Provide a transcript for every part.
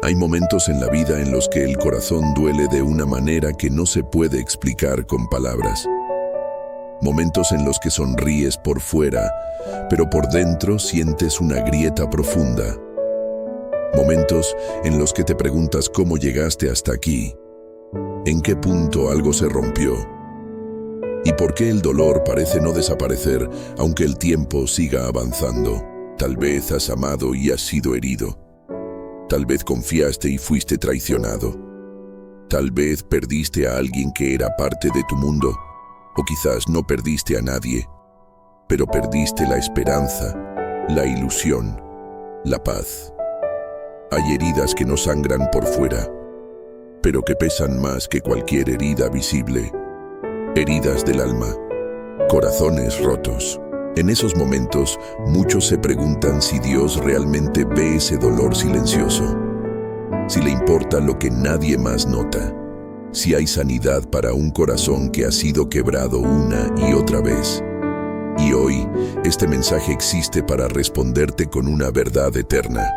Hay momentos en la vida en los que el corazón duele de una manera que no se puede explicar con palabras. Momentos en los que sonríes por fuera, pero por dentro sientes una grieta profunda. Momentos en los que te preguntas cómo llegaste hasta aquí, en qué punto algo se rompió, y por qué el dolor parece no desaparecer aunque el tiempo siga avanzando. Tal vez has amado y has sido herido. Tal vez confiaste y fuiste traicionado. Tal vez perdiste a alguien que era parte de tu mundo, o quizás no perdiste a nadie, pero perdiste la esperanza, la ilusión, la paz. Hay heridas que no sangran por fuera, pero que pesan más que cualquier herida visible. Heridas del alma, corazones rotos. En esos momentos, muchos se preguntan si Dios realmente ve ese dolor silencioso, si le importa lo que nadie más nota, si hay sanidad para un corazón que ha sido quebrado una y otra vez. Y hoy, este mensaje existe para responderte con una verdad eterna.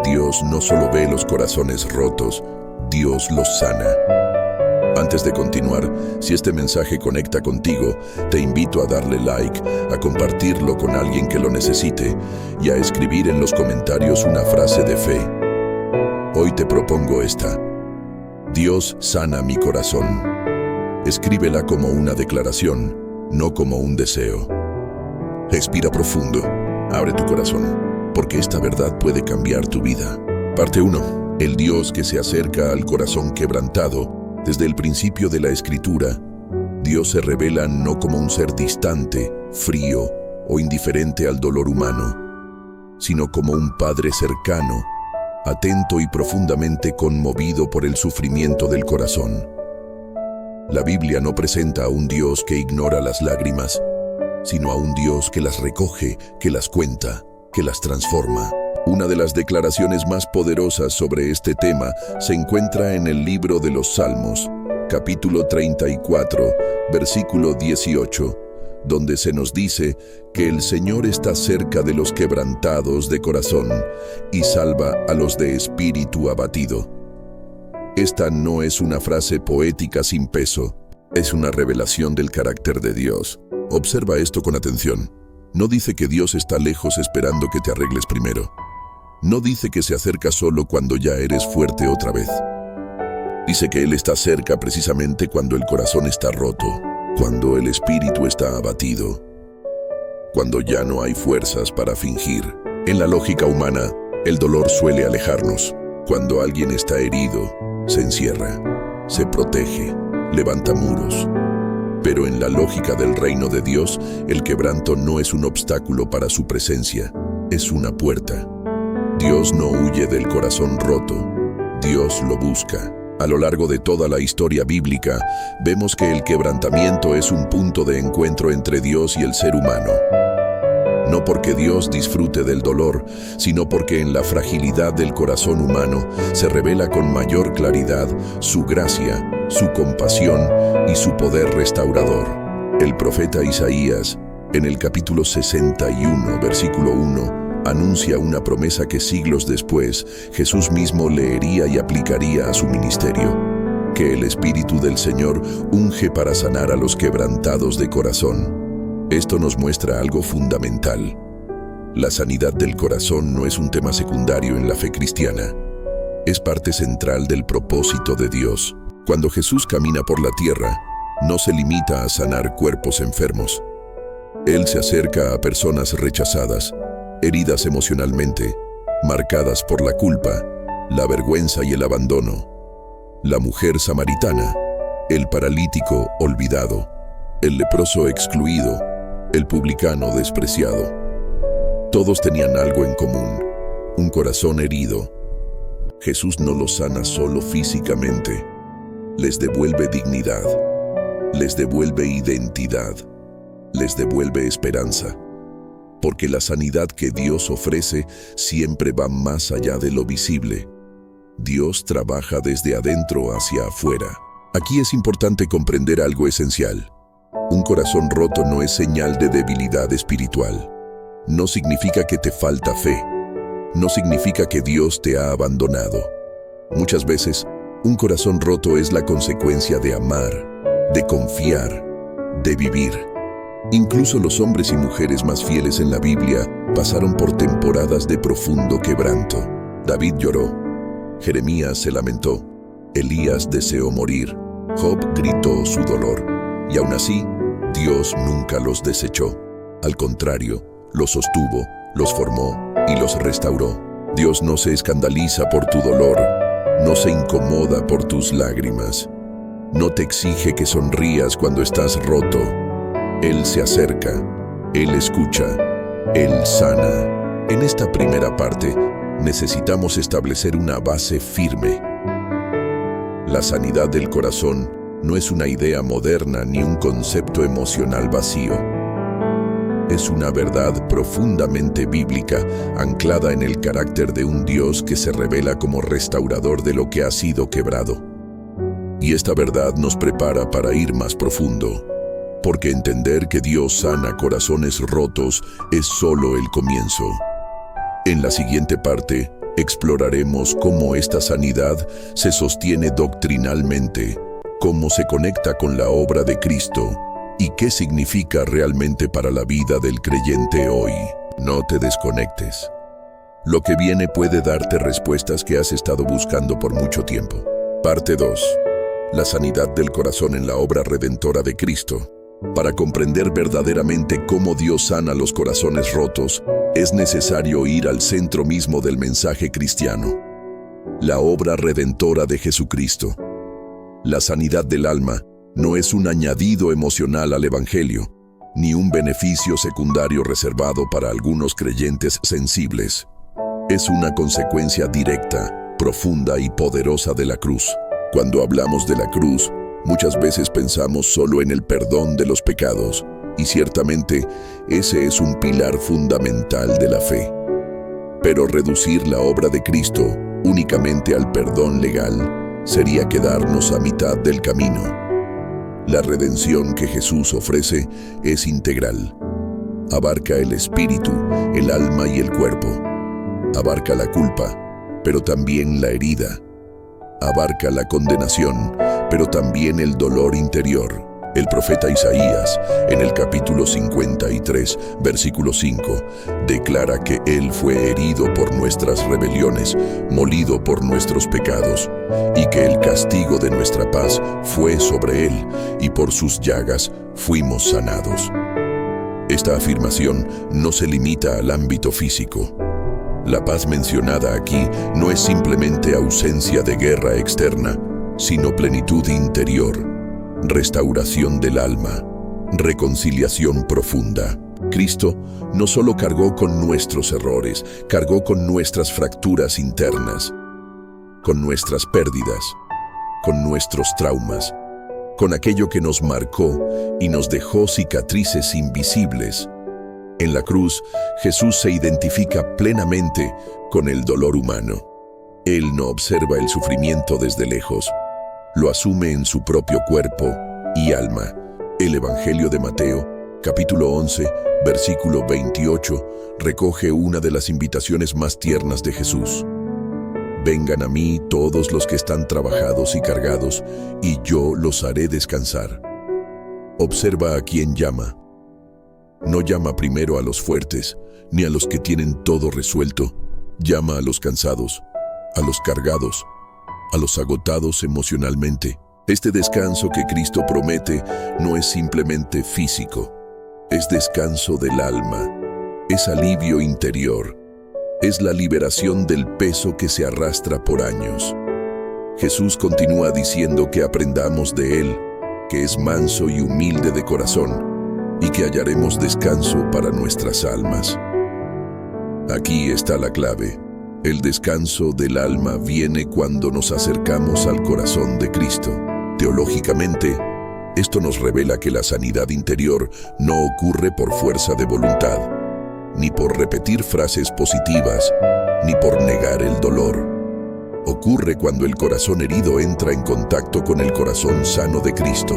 Dios no solo ve los corazones rotos, Dios los sana. Antes de continuar, si este mensaje conecta contigo, te invito a darle like, a compartirlo con alguien que lo necesite y a escribir en los comentarios una frase de fe. Hoy te propongo esta: Dios sana mi corazón. Escríbela como una declaración, no como un deseo. Respira profundo, abre tu corazón, porque esta verdad puede cambiar tu vida. Parte 1. El Dios que se acerca al corazón quebrantado. Desde el principio de la Escritura, Dios se revela no como un ser distante, frío o indiferente al dolor humano, sino como un Padre cercano, atento y profundamente conmovido por el sufrimiento del corazón. La Biblia no presenta a un Dios que ignora las lágrimas, sino a un Dios que las recoge, que las cuenta, que las transforma. Una de las declaraciones más poderosas sobre este tema se encuentra en el libro de los Salmos, capítulo 34, versículo 18, donde se nos dice que el Señor está cerca de los quebrantados de corazón y salva a los de espíritu abatido. Esta no es una frase poética sin peso, es una revelación del carácter de Dios. Observa esto con atención. No dice que Dios está lejos esperando que te arregles primero. No dice que se acerca solo cuando ya eres fuerte otra vez. Dice que Él está cerca precisamente cuando el corazón está roto, cuando el espíritu está abatido, cuando ya no hay fuerzas para fingir. En la lógica humana, el dolor suele alejarnos. Cuando alguien está herido, se encierra, se protege, levanta muros. Pero en la lógica del reino de Dios, el quebranto no es un obstáculo para su presencia, es una puerta. Dios no huye del corazón roto, Dios lo busca. A lo largo de toda la historia bíblica, vemos que el quebrantamiento es un punto de encuentro entre Dios y el ser humano. No porque Dios disfrute del dolor, sino porque en la fragilidad del corazón humano se revela con mayor claridad su gracia, su compasión y su poder restaurador. El profeta Isaías, en el capítulo 61, versículo 1, anuncia una promesa que siglos después Jesús mismo leería y aplicaría a su ministerio, que el Espíritu del Señor unge para sanar a los quebrantados de corazón. Esto nos muestra algo fundamental. La sanidad del corazón no es un tema secundario en la fe cristiana. Es parte central del propósito de Dios. Cuando Jesús camina por la tierra, no se limita a sanar cuerpos enfermos. Él se acerca a personas rechazadas, heridas emocionalmente, marcadas por la culpa, la vergüenza y el abandono. La mujer samaritana, el paralítico olvidado, el leproso excluido, el publicano despreciado. Todos tenían algo en común, un corazón herido. Jesús no los sana solo físicamente, les devuelve dignidad, les devuelve identidad, les devuelve esperanza. Porque la sanidad que Dios ofrece siempre va más allá de lo visible. Dios trabaja desde adentro hacia afuera. Aquí es importante comprender algo esencial. Un corazón roto no es señal de debilidad espiritual. No significa que te falta fe. No significa que Dios te ha abandonado. Muchas veces, un corazón roto es la consecuencia de amar, de confiar, de vivir. Incluso los hombres y mujeres más fieles en la Biblia pasaron por temporadas de profundo quebranto. David lloró, Jeremías se lamentó, Elías deseó morir, Job gritó su dolor, y aún así, Dios nunca los desechó. Al contrario, los sostuvo, los formó y los restauró. Dios no se escandaliza por tu dolor, no se incomoda por tus lágrimas. No te exige que sonrías cuando estás roto. Él se acerca, Él escucha, Él sana. En esta primera parte, necesitamos establecer una base firme. La sanidad del corazón no es una idea moderna ni un concepto emocional vacío. Es una verdad profundamente bíblica, anclada en el carácter de un Dios que se revela como restaurador de lo que ha sido quebrado. Y esta verdad nos prepara para ir más profundo, porque entender que Dios sana corazones rotos es solo el comienzo. En la siguiente parte, exploraremos cómo esta sanidad se sostiene doctrinalmente, cómo se conecta con la obra de Cristo y qué significa realmente para la vida del creyente hoy. No te desconectes. Lo que viene puede darte respuestas que has estado buscando por mucho tiempo. Parte 2. La sanidad del corazón en la obra redentora de Cristo. Para comprender verdaderamente cómo Dios sana los corazones rotos, es necesario ir al centro mismo del mensaje cristiano, la obra redentora de Jesucristo. La sanidad del alma no es un añadido emocional al Evangelio, ni un beneficio secundario reservado para algunos creyentes sensibles. Es una consecuencia directa, profunda y poderosa de la cruz. Cuando hablamos de la cruz, muchas veces pensamos solo en el perdón de los pecados, y ciertamente ese es un pilar fundamental de la fe. Pero reducir la obra de Cristo únicamente al perdón legal sería quedarnos a mitad del camino. La redención que Jesús ofrece es integral. Abarca el espíritu, el alma y el cuerpo. Abarca la culpa, pero también la herida. Abarca la condenación, pero también el dolor interior. El profeta Isaías, en el capítulo 53, versículo 5, declara que Él fue herido por nuestras rebeliones, molido por nuestros pecados, y que el castigo de nuestra paz fue sobre Él, y por sus llagas fuimos sanados. Esta afirmación no se limita al ámbito físico. La paz mencionada aquí no es simplemente ausencia de guerra externa, sino plenitud interior, restauración del alma, reconciliación profunda. Cristo no solo cargó con nuestros errores, cargó con nuestras fracturas internas, con nuestras pérdidas, con nuestros traumas, con aquello que nos marcó y nos dejó cicatrices invisibles. En la cruz, Jesús se identifica plenamente con el dolor humano. Él no observa el sufrimiento desde lejos, lo asume en su propio cuerpo y alma. El Evangelio de Mateo, capítulo 11, versículo 28, recoge una de las invitaciones más tiernas de Jesús. Vengan a mí todos los que están trabajados y cargados, y yo los haré descansar. Observa a quién llama. No llama primero a los fuertes, ni a los que tienen todo resuelto. Llama a los cansados, a los cargados, a los agotados emocionalmente. Este descanso que Cristo promete no es simplemente físico, es descanso del alma, es alivio interior, es la liberación del peso que se arrastra por años. Jesús continúa diciendo que aprendamos de Él, que es manso y humilde de corazón, y que hallaremos descanso para nuestras almas. Aquí está la clave. El descanso del alma viene cuando nos acercamos al corazón de Cristo. Teológicamente, esto nos revela que la sanidad interior no ocurre por fuerza de voluntad, ni por repetir frases positivas, ni por negar el dolor. Ocurre cuando el corazón herido entra en contacto con el corazón sano de Cristo,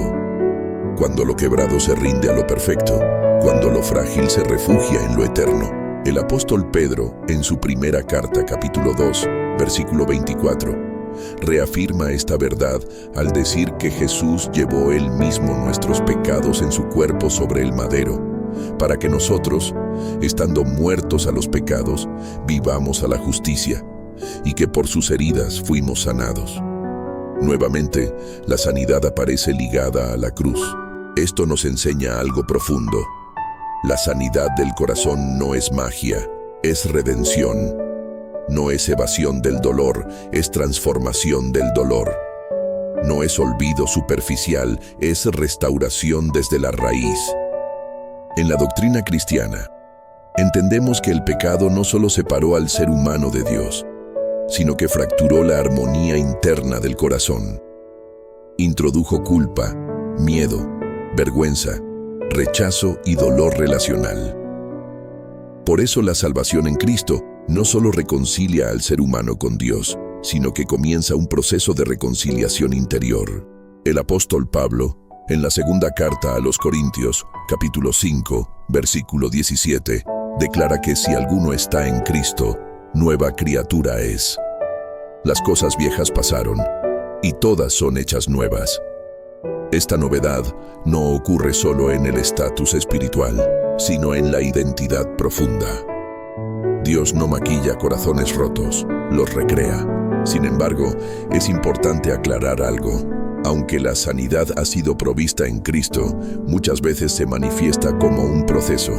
cuando lo quebrado se rinde a lo perfecto, cuando lo frágil se refugia en lo eterno. El apóstol Pedro, en su primera carta, capítulo 2, versículo 24, reafirma esta verdad al decir que Jesús llevó él mismo nuestros pecados en su cuerpo sobre el madero, para que nosotros, estando muertos a los pecados, vivamos a la justicia, y que por sus heridas fuimos sanados. Nuevamente, la sanidad aparece ligada a la cruz. Esto nos enseña algo profundo. La sanidad del corazón no es magia, es redención. No es evasión del dolor, es transformación del dolor. No es olvido superficial, es restauración desde la raíz. En la doctrina cristiana, entendemos que el pecado no solo separó al ser humano de Dios, sino que fracturó la armonía interna del corazón. Introdujo culpa, miedo, vergüenza, rechazo y dolor relacional. Por eso la salvación en Cristo no solo reconcilia al ser humano con Dios, sino que comienza un proceso de reconciliación interior. El apóstol Pablo, en la segunda carta a los Corintios, capítulo 5, versículo 17, declara que si alguno está en Cristo, nueva criatura es. Las cosas viejas pasaron, y todas son hechas nuevas. Esta novedad no ocurre solo en el estatus espiritual, sino en la identidad profunda. Dios no maquilla corazones rotos, los recrea. Sin embargo, es importante aclarar algo. Aunque la sanidad ha sido provista en Cristo, muchas veces se manifiesta como un proceso.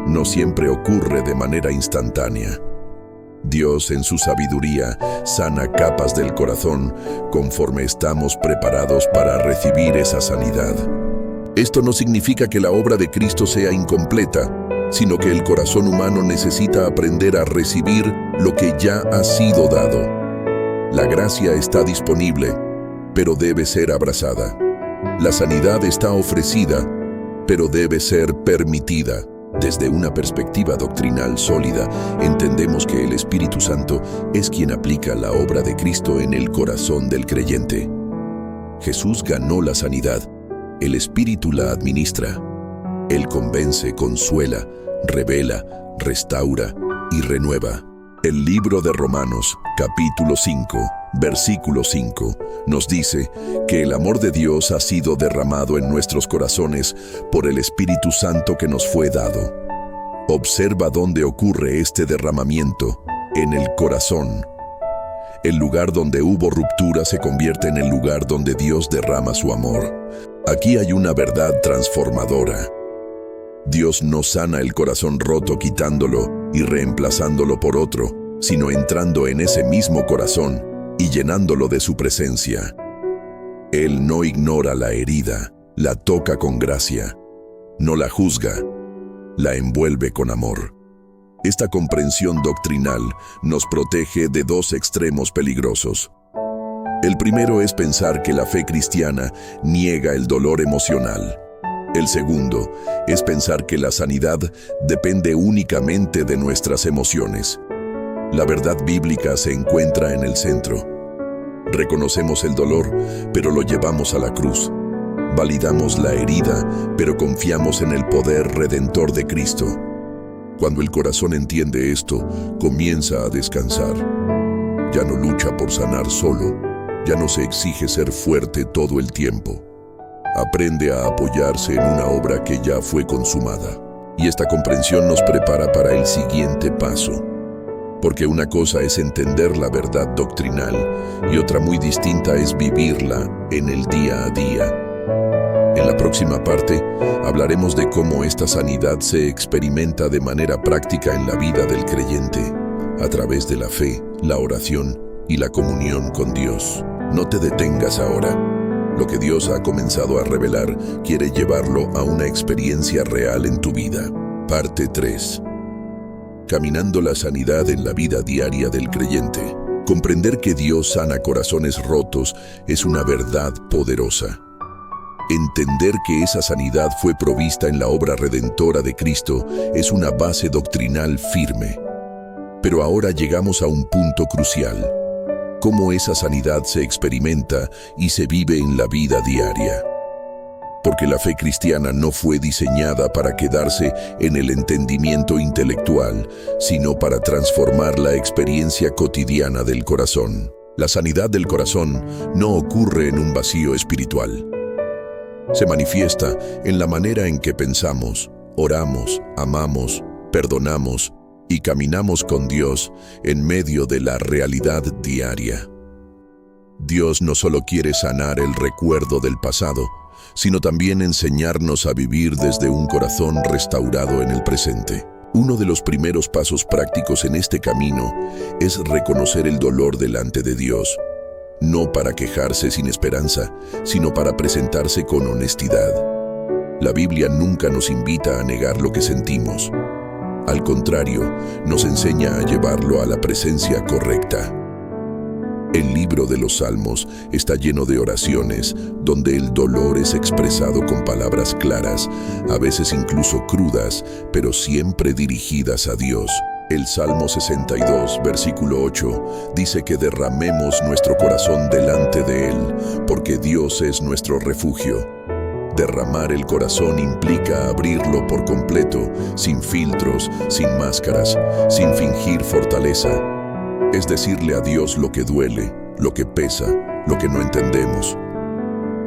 No siempre ocurre de manera instantánea. Dios, en su sabiduría, sana capas del corazón conforme estamos preparados para recibir esa sanidad. Esto no significa que la obra de Cristo sea incompleta, sino que el corazón humano necesita aprender a recibir lo que ya ha sido dado. La gracia está disponible, pero debe ser abrazada. La sanidad está ofrecida, pero debe ser permitida. Desde una perspectiva doctrinal sólida, entendemos que el Espíritu Santo es quien aplica la obra de Cristo en el corazón del creyente. Jesús ganó la sanidad, el Espíritu la administra. Él convence, consuela, revela, restaura y renueva. El libro de Romanos, capítulo 5, versículo 5, nos dice que el amor de Dios ha sido derramado en nuestros corazones por el Espíritu Santo que nos fue dado. Observa dónde ocurre este derramamiento, en el corazón. El lugar donde hubo ruptura se convierte en el lugar donde Dios derrama su amor. Aquí hay una verdad transformadora. Dios no sana el corazón roto quitándolo y reemplazándolo por otro, sino entrando en ese mismo corazón y llenándolo de su presencia. Él no ignora la herida, la toca con gracia, no la juzga, la envuelve con amor. Esta comprensión doctrinal nos protege de dos extremos peligrosos. El primero es pensar que la fe cristiana niega el dolor emocional. El segundo es pensar que la sanidad depende únicamente de nuestras emociones. La verdad bíblica se encuentra en el centro. Reconocemos el dolor, pero lo llevamos a la cruz. Validamos la herida, pero confiamos en el poder redentor de Cristo. Cuando el corazón entiende esto, comienza a descansar. Ya no lucha por sanar solo, ya no se exige ser fuerte todo el tiempo. Aprende a apoyarse en una obra que ya fue consumada. Y esta comprensión nos prepara para el siguiente paso. Porque una cosa es entender la verdad doctrinal y otra muy distinta es vivirla en el día a día. En la próxima parte, hablaremos de cómo esta sanidad se experimenta de manera práctica en la vida del creyente, a través de la fe, la oración y la comunión con Dios. No te detengas ahora. Lo que Dios ha comenzado a revelar quiere llevarlo a una experiencia real en tu vida. Parte 3. Caminando la sanidad en la vida diaria del creyente. Comprender que Dios sana corazones rotos es una verdad poderosa. Entender que esa sanidad fue provista en la obra redentora de Cristo es una base doctrinal firme. Pero ahora llegamos a un punto crucial. Cómo esa sanidad se experimenta y se vive en la vida diaria. Porque la fe cristiana no fue diseñada para quedarse en el entendimiento intelectual, sino para transformar la experiencia cotidiana del corazón. La sanidad del corazón no ocurre en un vacío espiritual. Se manifiesta en la manera en que pensamos, oramos, amamos, perdonamos y caminamos con Dios en medio de la realidad diaria. Dios no solo quiere sanar el recuerdo del pasado, sino también enseñarnos a vivir desde un corazón restaurado en el presente. Uno de los primeros pasos prácticos en este camino es reconocer el dolor delante de Dios, no para quejarse sin esperanza, sino para presentarse con honestidad. La Biblia nunca nos invita a negar lo que sentimos. Al contrario, nos enseña a llevarlo a la presencia correcta. El libro de los Salmos está lleno de oraciones donde el dolor es expresado con palabras claras, a veces incluso crudas, pero siempre dirigidas a Dios. El Salmo 62, versículo 8, dice que derramemos nuestro corazón delante de Él, porque Dios es nuestro refugio. Derramar el corazón implica abrirlo por completo, sin filtros, sin máscaras, sin fingir fortaleza. Es decirle a Dios lo que duele, lo que pesa, lo que no entendemos.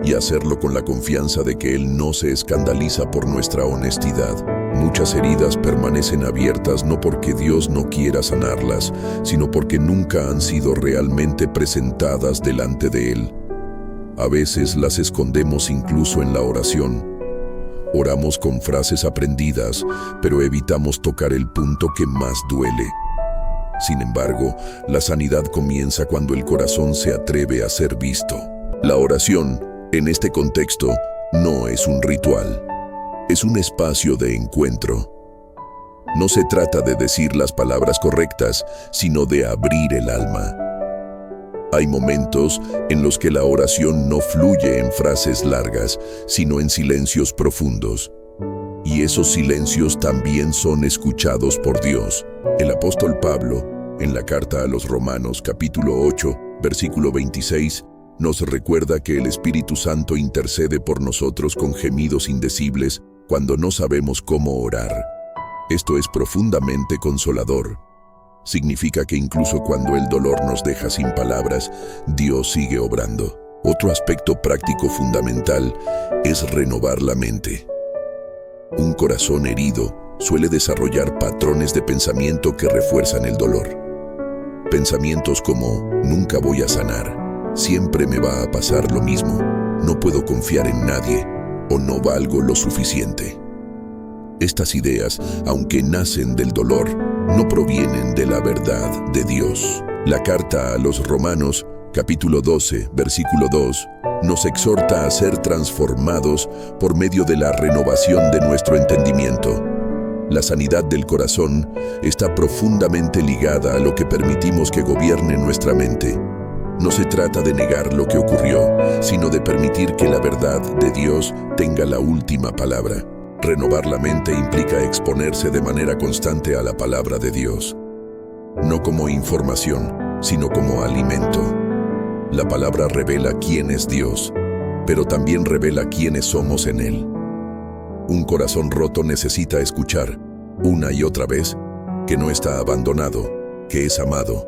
Y hacerlo con la confianza de que Él no se escandaliza por nuestra honestidad. Muchas heridas permanecen abiertas no porque Dios no quiera sanarlas, sino porque nunca han sido realmente presentadas delante de Él. A veces las escondemos incluso en la oración. Oramos con frases aprendidas, pero evitamos tocar el punto que más duele. Sin embargo, la sanidad comienza cuando el corazón se atreve a ser visto. La oración, en este contexto, no es un ritual. Es un espacio de encuentro. No se trata de decir las palabras correctas, sino de abrir el alma. Hay momentos en los que la oración no fluye en frases largas, sino en silencios profundos. Y esos silencios también son escuchados por Dios. El apóstol Pablo, en la carta a los Romanos, capítulo 8, versículo 26, nos recuerda que el Espíritu Santo intercede por nosotros con gemidos indecibles cuando no sabemos cómo orar. Esto es profundamente consolador. Significa que incluso cuando el dolor nos deja sin palabras, Dios sigue obrando. Otro aspecto práctico fundamental es renovar la mente. Un corazón herido suele desarrollar patrones de pensamiento que refuerzan el dolor. Pensamientos como, nunca voy a sanar, siempre me va a pasar lo mismo, no puedo confiar en nadie, o no valgo lo suficiente. Estas ideas, aunque nacen del dolor, no provienen de la verdad de Dios. La carta a los Romanos, capítulo 12, versículo 2, nos exhorta a ser transformados por medio de la renovación de nuestro entendimiento. La sanidad del corazón está profundamente ligada a lo que permitimos que gobierne nuestra mente. No se trata de negar lo que ocurrió, sino de permitir que la verdad de Dios tenga la última palabra. Renovar la mente implica exponerse de manera constante a la palabra de Dios. No como información, sino como alimento. La palabra revela quién es Dios, pero también revela quiénes somos en Él. Un corazón roto necesita escuchar, una y otra vez, que no está abandonado, que es amado,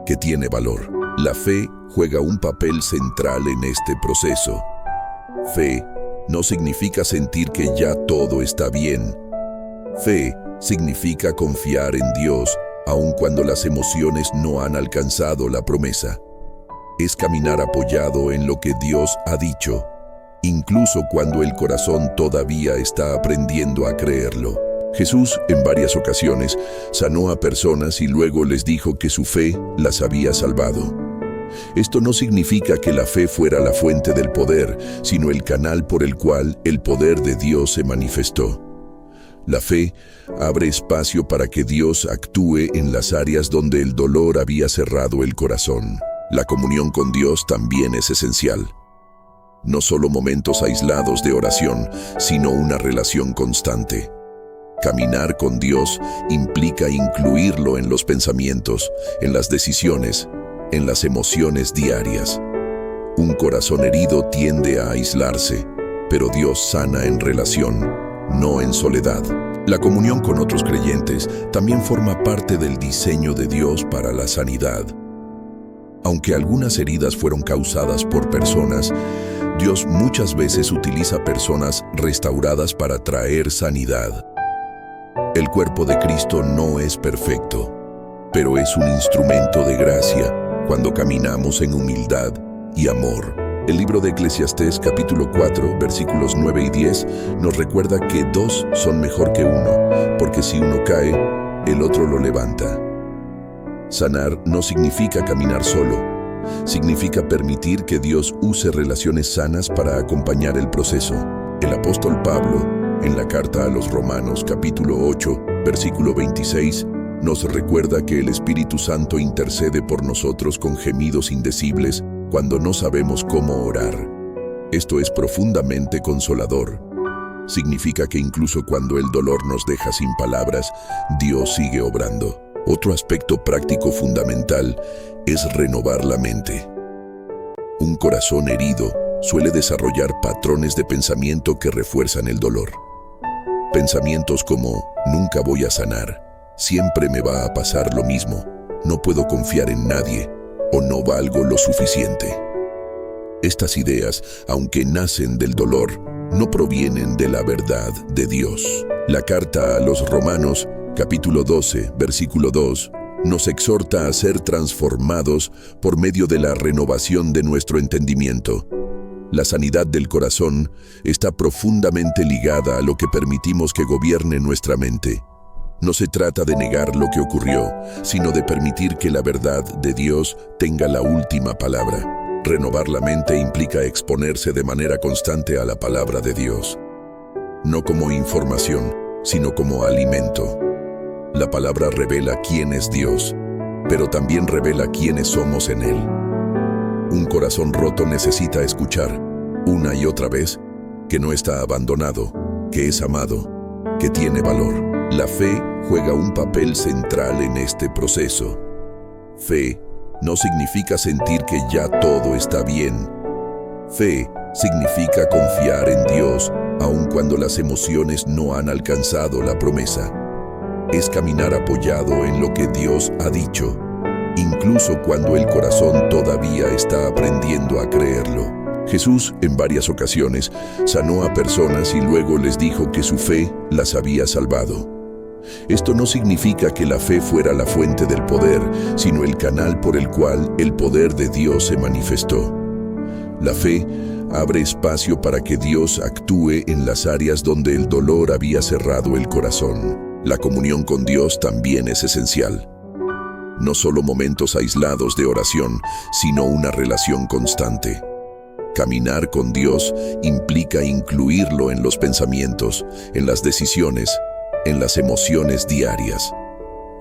que tiene valor. La fe juega un papel central en este proceso. Fe no significa sentir que ya todo está bien. Fe significa confiar en Dios, aun cuando las emociones no han alcanzado la promesa. Es caminar apoyado en lo que Dios ha dicho, incluso cuando el corazón todavía está aprendiendo a creerlo. Jesús, en varias ocasiones, sanó a personas y luego les dijo que su fe las había salvado. Esto no significa que la fe fuera la fuente del poder, sino el canal por el cual el poder de Dios se manifestó. La fe abre espacio para que Dios actúe en las áreas donde el dolor había cerrado el corazón. La comunión con Dios también es esencial. No solo momentos aislados de oración, sino una relación constante. Caminar con Dios implica incluirlo en los pensamientos, en las decisiones, en las emociones diarias. Un corazón herido tiende a aislarse, pero Dios sana en relación, no en soledad. La comunión con otros creyentes también forma parte del diseño de Dios para la sanidad. Aunque algunas heridas fueron causadas por personas, Dios muchas veces utiliza personas restauradas para traer sanidad. El cuerpo de Cristo no es perfecto, pero es un instrumento de gracia cuando caminamos en humildad y amor. El libro de Eclesiastés, capítulo 4, versículos 9 y 10, nos recuerda que dos son mejor que uno, porque si uno cae, el otro lo levanta. Sanar no significa caminar solo, significa permitir que Dios use relaciones sanas para acompañar el proceso. El apóstol Pablo, en la carta a los Romanos, capítulo 8, versículo 26, nos recuerda que el Espíritu Santo intercede por nosotros con gemidos indecibles cuando no sabemos cómo orar. Esto es profundamente consolador. Significa que incluso cuando el dolor nos deja sin palabras, Dios sigue obrando. Otro aspecto práctico fundamental es renovar la mente. Un corazón herido suele desarrollar patrones de pensamiento que refuerzan el dolor. Pensamientos como, nunca voy a sanar, siempre me va a pasar lo mismo, no puedo confiar en nadie, o no valgo lo suficiente. Estas ideas, aunque nacen del dolor, no provienen de la verdad de Dios. La carta a los Romanos, capítulo 12, versículo 2, nos exhorta a ser transformados por medio de la renovación de nuestro entendimiento. La sanidad del corazón está profundamente ligada a lo que permitimos que gobierne nuestra mente. No se trata de negar lo que ocurrió, sino de permitir que la verdad de Dios tenga la última palabra. Renovar la mente implica exponerse de manera constante a la palabra de Dios. No como información, sino como alimento. La palabra revela quién es Dios, pero también revela quiénes somos en Él. Un corazón roto necesita escuchar, una y otra vez, que no está abandonado, que es amado, que tiene valor. La fe juega un papel central en este proceso. Fe no significa sentir que ya todo está bien. Fe significa confiar en Dios, aun cuando las emociones no han alcanzado la promesa. Es caminar apoyado en lo que Dios ha dicho, incluso cuando el corazón todavía está aprendiendo a creerlo. Jesús, en varias ocasiones, sanó a personas y luego les dijo que su fe las había salvado. Esto no significa que la fe fuera la fuente del poder, sino el canal por el cual el poder de Dios se manifestó. La fe abre espacio para que Dios actúe en las áreas donde el dolor había cerrado el corazón. La comunión con Dios también es esencial. No solo momentos aislados de oración, sino una relación constante. Caminar con Dios implica incluirlo en los pensamientos, en las decisiones, en las emociones diarias.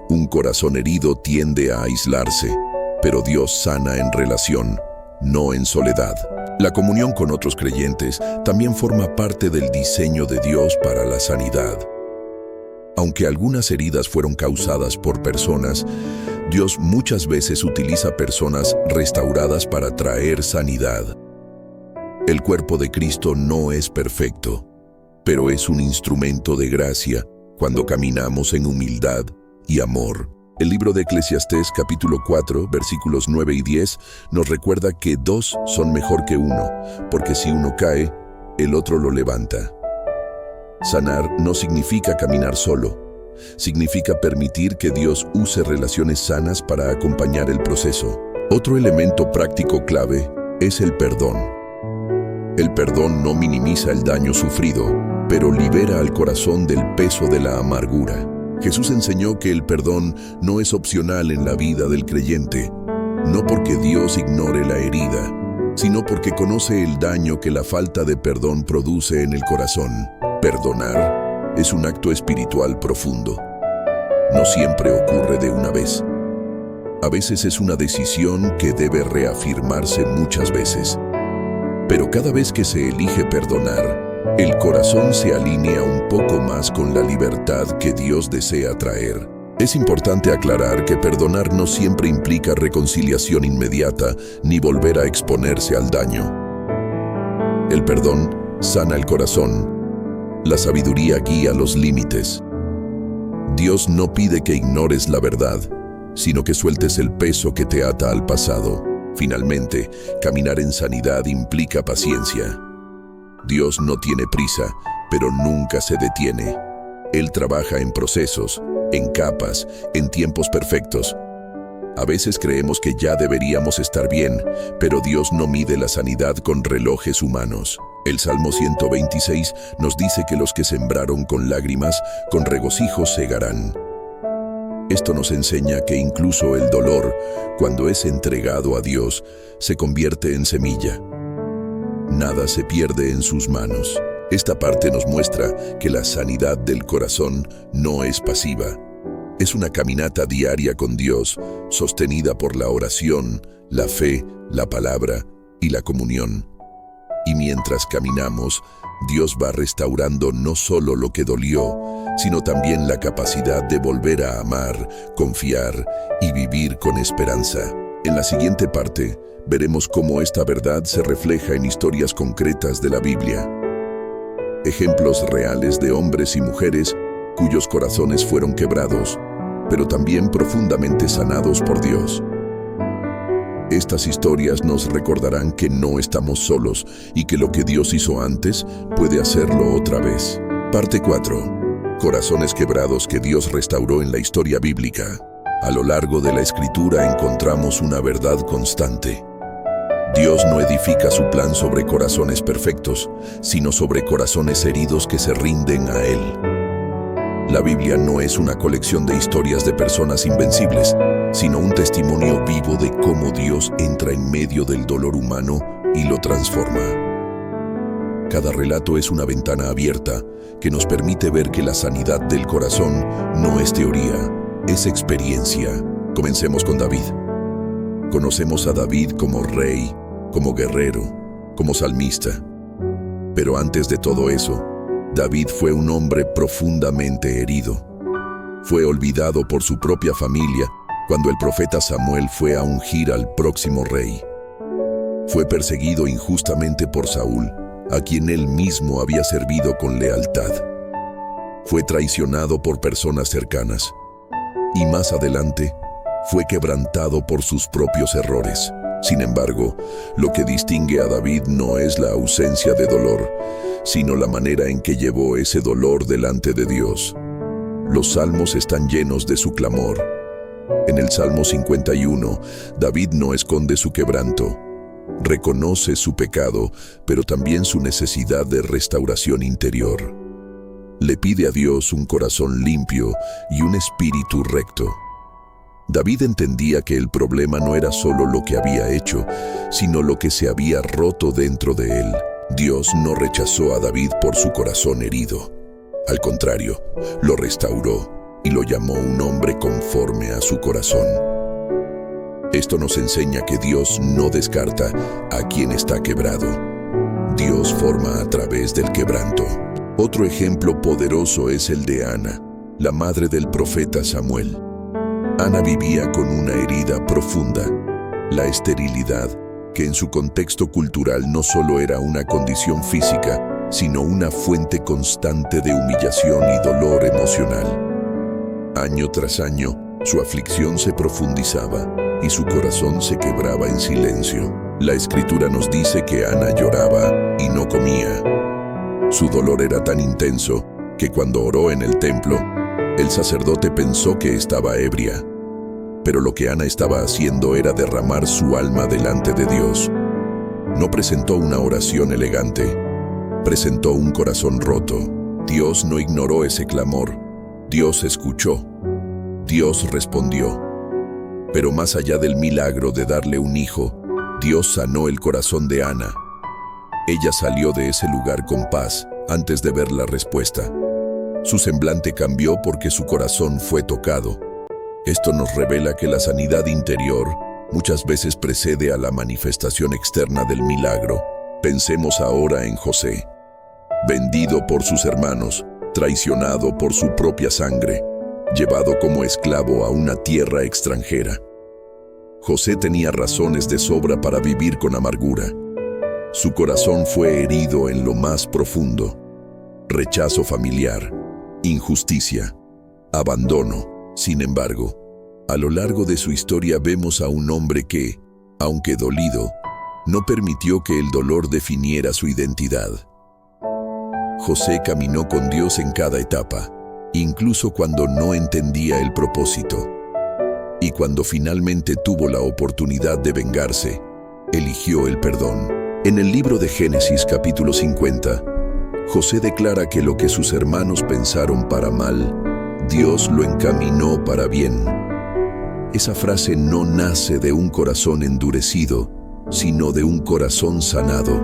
Un corazón herido tiende a aislarse, pero Dios sana en relación, no en soledad. La comunión con otros creyentes también forma parte del diseño de Dios para la sanidad. Aunque algunas heridas fueron causadas por personas, Dios muchas veces utiliza personas restauradas para traer sanidad. El cuerpo de Cristo no es perfecto, pero es un instrumento de gracia cuando caminamos en humildad y amor. El libro de Eclesiastés, capítulo 4, versículos 9 y 10, nos recuerda que dos son mejor que uno, porque si uno cae, el otro lo levanta. Sanar no significa caminar solo, significa permitir que Dios use relaciones sanas para acompañar el proceso. Otro elemento práctico clave es el perdón. El perdón no minimiza el daño sufrido, pero libera al corazón del peso de la amargura. Jesús enseñó que el perdón no es opcional en la vida del creyente, no porque Dios ignore la herida, sino porque conoce el daño que la falta de perdón produce en el corazón. Perdonar es un acto espiritual profundo. No siempre ocurre de una vez. A veces es una decisión que debe reafirmarse muchas veces. Pero cada vez que se elige perdonar, el corazón se alinea un poco más con la libertad que Dios desea traer. Es importante aclarar que perdonar no siempre implica reconciliación inmediata ni volver a exponerse al daño. El perdón sana el corazón. La sabiduría guía los límites. Dios no pide que ignores la verdad, sino que sueltes el peso que te ata al pasado. Finalmente, caminar en sanidad implica paciencia. Dios no tiene prisa, pero nunca se detiene. Él trabaja en procesos, en capas, en tiempos perfectos. A veces creemos que ya deberíamos estar bien, pero Dios no mide la sanidad con relojes humanos. El Salmo 126 nos dice que los que sembraron con lágrimas, con regocijo segarán. Esto nos enseña que incluso el dolor, cuando es entregado a Dios, se convierte en semilla. Nada se pierde en sus manos. Esta parte nos muestra que la sanidad del corazón no es pasiva. Es una caminata diaria con Dios, sostenida por la oración, la fe, la palabra y la comunión. Y mientras caminamos, Dios va restaurando no solo lo que dolió, sino también la capacidad de volver a amar, confiar y vivir con esperanza. En la siguiente parte, veremos cómo esta verdad se refleja en historias concretas de la Biblia. Ejemplos reales de hombres y mujeres cuyos corazones fueron quebrados, pero también profundamente sanados por Dios. Estas historias nos recordarán que no estamos solos y que lo que Dios hizo antes puede hacerlo otra vez. Parte 4. Corazones quebrados que Dios restauró en la historia bíblica. A lo largo de la Escritura encontramos una verdad constante. Dios no edifica su plan sobre corazones perfectos, sino sobre corazones heridos que se rinden a Él. La Biblia no es una colección de historias de personas invencibles, sino un testimonio vivo de cómo Dios entra en medio del dolor humano y lo transforma. Cada relato es una ventana abierta que nos permite ver que la sanidad del corazón no es teoría, es experiencia. Comencemos con David. Conocemos a David como rey, como guerrero, como salmista. Pero antes de todo eso, David fue un hombre profundamente herido. Fue olvidado por su propia familia cuando el profeta Samuel fue a ungir al próximo rey. Fue perseguido injustamente por Saúl, a quien él mismo había servido con lealtad. Fue traicionado por personas cercanas. Y más adelante, fue quebrantado por sus propios errores. Sin embargo, lo que distingue a David no es la ausencia de dolor, sino la manera en que llevó ese dolor delante de Dios. Los salmos están llenos de su clamor. En el Salmo 51, David no esconde su quebranto. Reconoce su pecado, pero también su necesidad de restauración interior. Le pide a Dios un corazón limpio y un espíritu recto. David entendía que el problema no era solo lo que había hecho, sino lo que se había roto dentro de él. Dios no rechazó a David por su corazón herido. Al contrario, lo restauró y lo llamó un hombre conforme a su corazón. Esto nos enseña que Dios no descarta a quien está quebrado. Dios forma a través del quebranto. Otro ejemplo poderoso es el de Ana, la madre del profeta Samuel. Ana vivía con una herida profunda, la esterilidad, que en su contexto cultural no solo era una condición física, sino una fuente constante de humillación y dolor emocional. Año tras año, su aflicción se profundizaba y su corazón se quebraba en silencio. La Escritura nos dice que Ana lloraba y no comía. Su dolor era tan intenso que cuando oró en el templo, el sacerdote pensó que estaba ebria. Pero lo que Ana estaba haciendo era derramar su alma delante de Dios. No presentó una oración elegante, presentó un corazón roto. Dios no ignoró ese clamor. Dios escuchó. Dios respondió. Pero más allá del milagro de darle un hijo, Dios sanó el corazón de Ana. Ella salió de ese lugar con paz antes de ver la respuesta. Su semblante cambió porque su corazón fue tocado. Esto nos revela que la sanidad interior muchas veces precede a la manifestación externa del milagro. Pensemos ahora en José, vendido por sus hermanos, traicionado por su propia sangre, llevado como esclavo a una tierra extranjera. José tenía razones de sobra para vivir con amargura. Su corazón fue herido en lo más profundo. Rechazo familiar, injusticia, abandono. Sin embargo, a lo largo de su historia vemos a un hombre que, Aunque dolido, no permitió que el dolor definiera su identidad. José caminó con Dios en cada etapa, incluso cuando no entendía el propósito. Y cuando finalmente tuvo la oportunidad de vengarse, eligió el perdón. En el libro de Génesis capítulo 50, José declara que lo que sus hermanos pensaron para mal, Dios lo encaminó para bien. Esa frase no nace de un corazón endurecido, sino de un corazón sanado.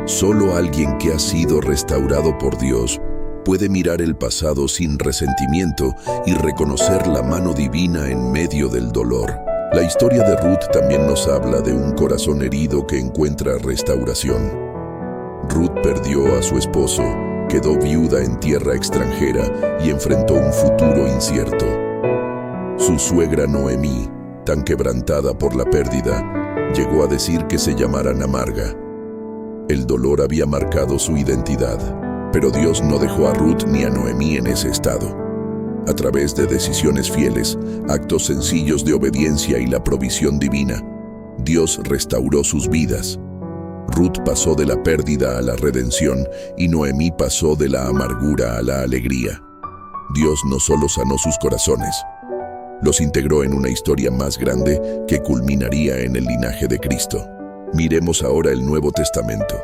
Solo alguien que ha sido restaurado por Dios puede mirar el pasado sin resentimiento y reconocer la mano divina en medio del dolor. La historia de Ruth también nos habla de un corazón herido que encuentra restauración. Ruth perdió a su esposo, quedó viuda en tierra extranjera y enfrentó un futuro incierto. Su suegra Noemí, tan quebrantada por la pérdida, llegó a decir que se llamaran amarga. El dolor había marcado su identidad, pero Dios no dejó a Ruth ni a Noemí en ese estado. A través de decisiones fieles, actos sencillos de obediencia y la provisión divina, Dios restauró sus vidas. Ruth pasó de la pérdida a la redención y Noemí pasó de la amargura a la alegría. Dios no solo sanó sus corazones, los integró en una historia más grande que culminaría en el linaje de Cristo. Miremos ahora el Nuevo Testamento.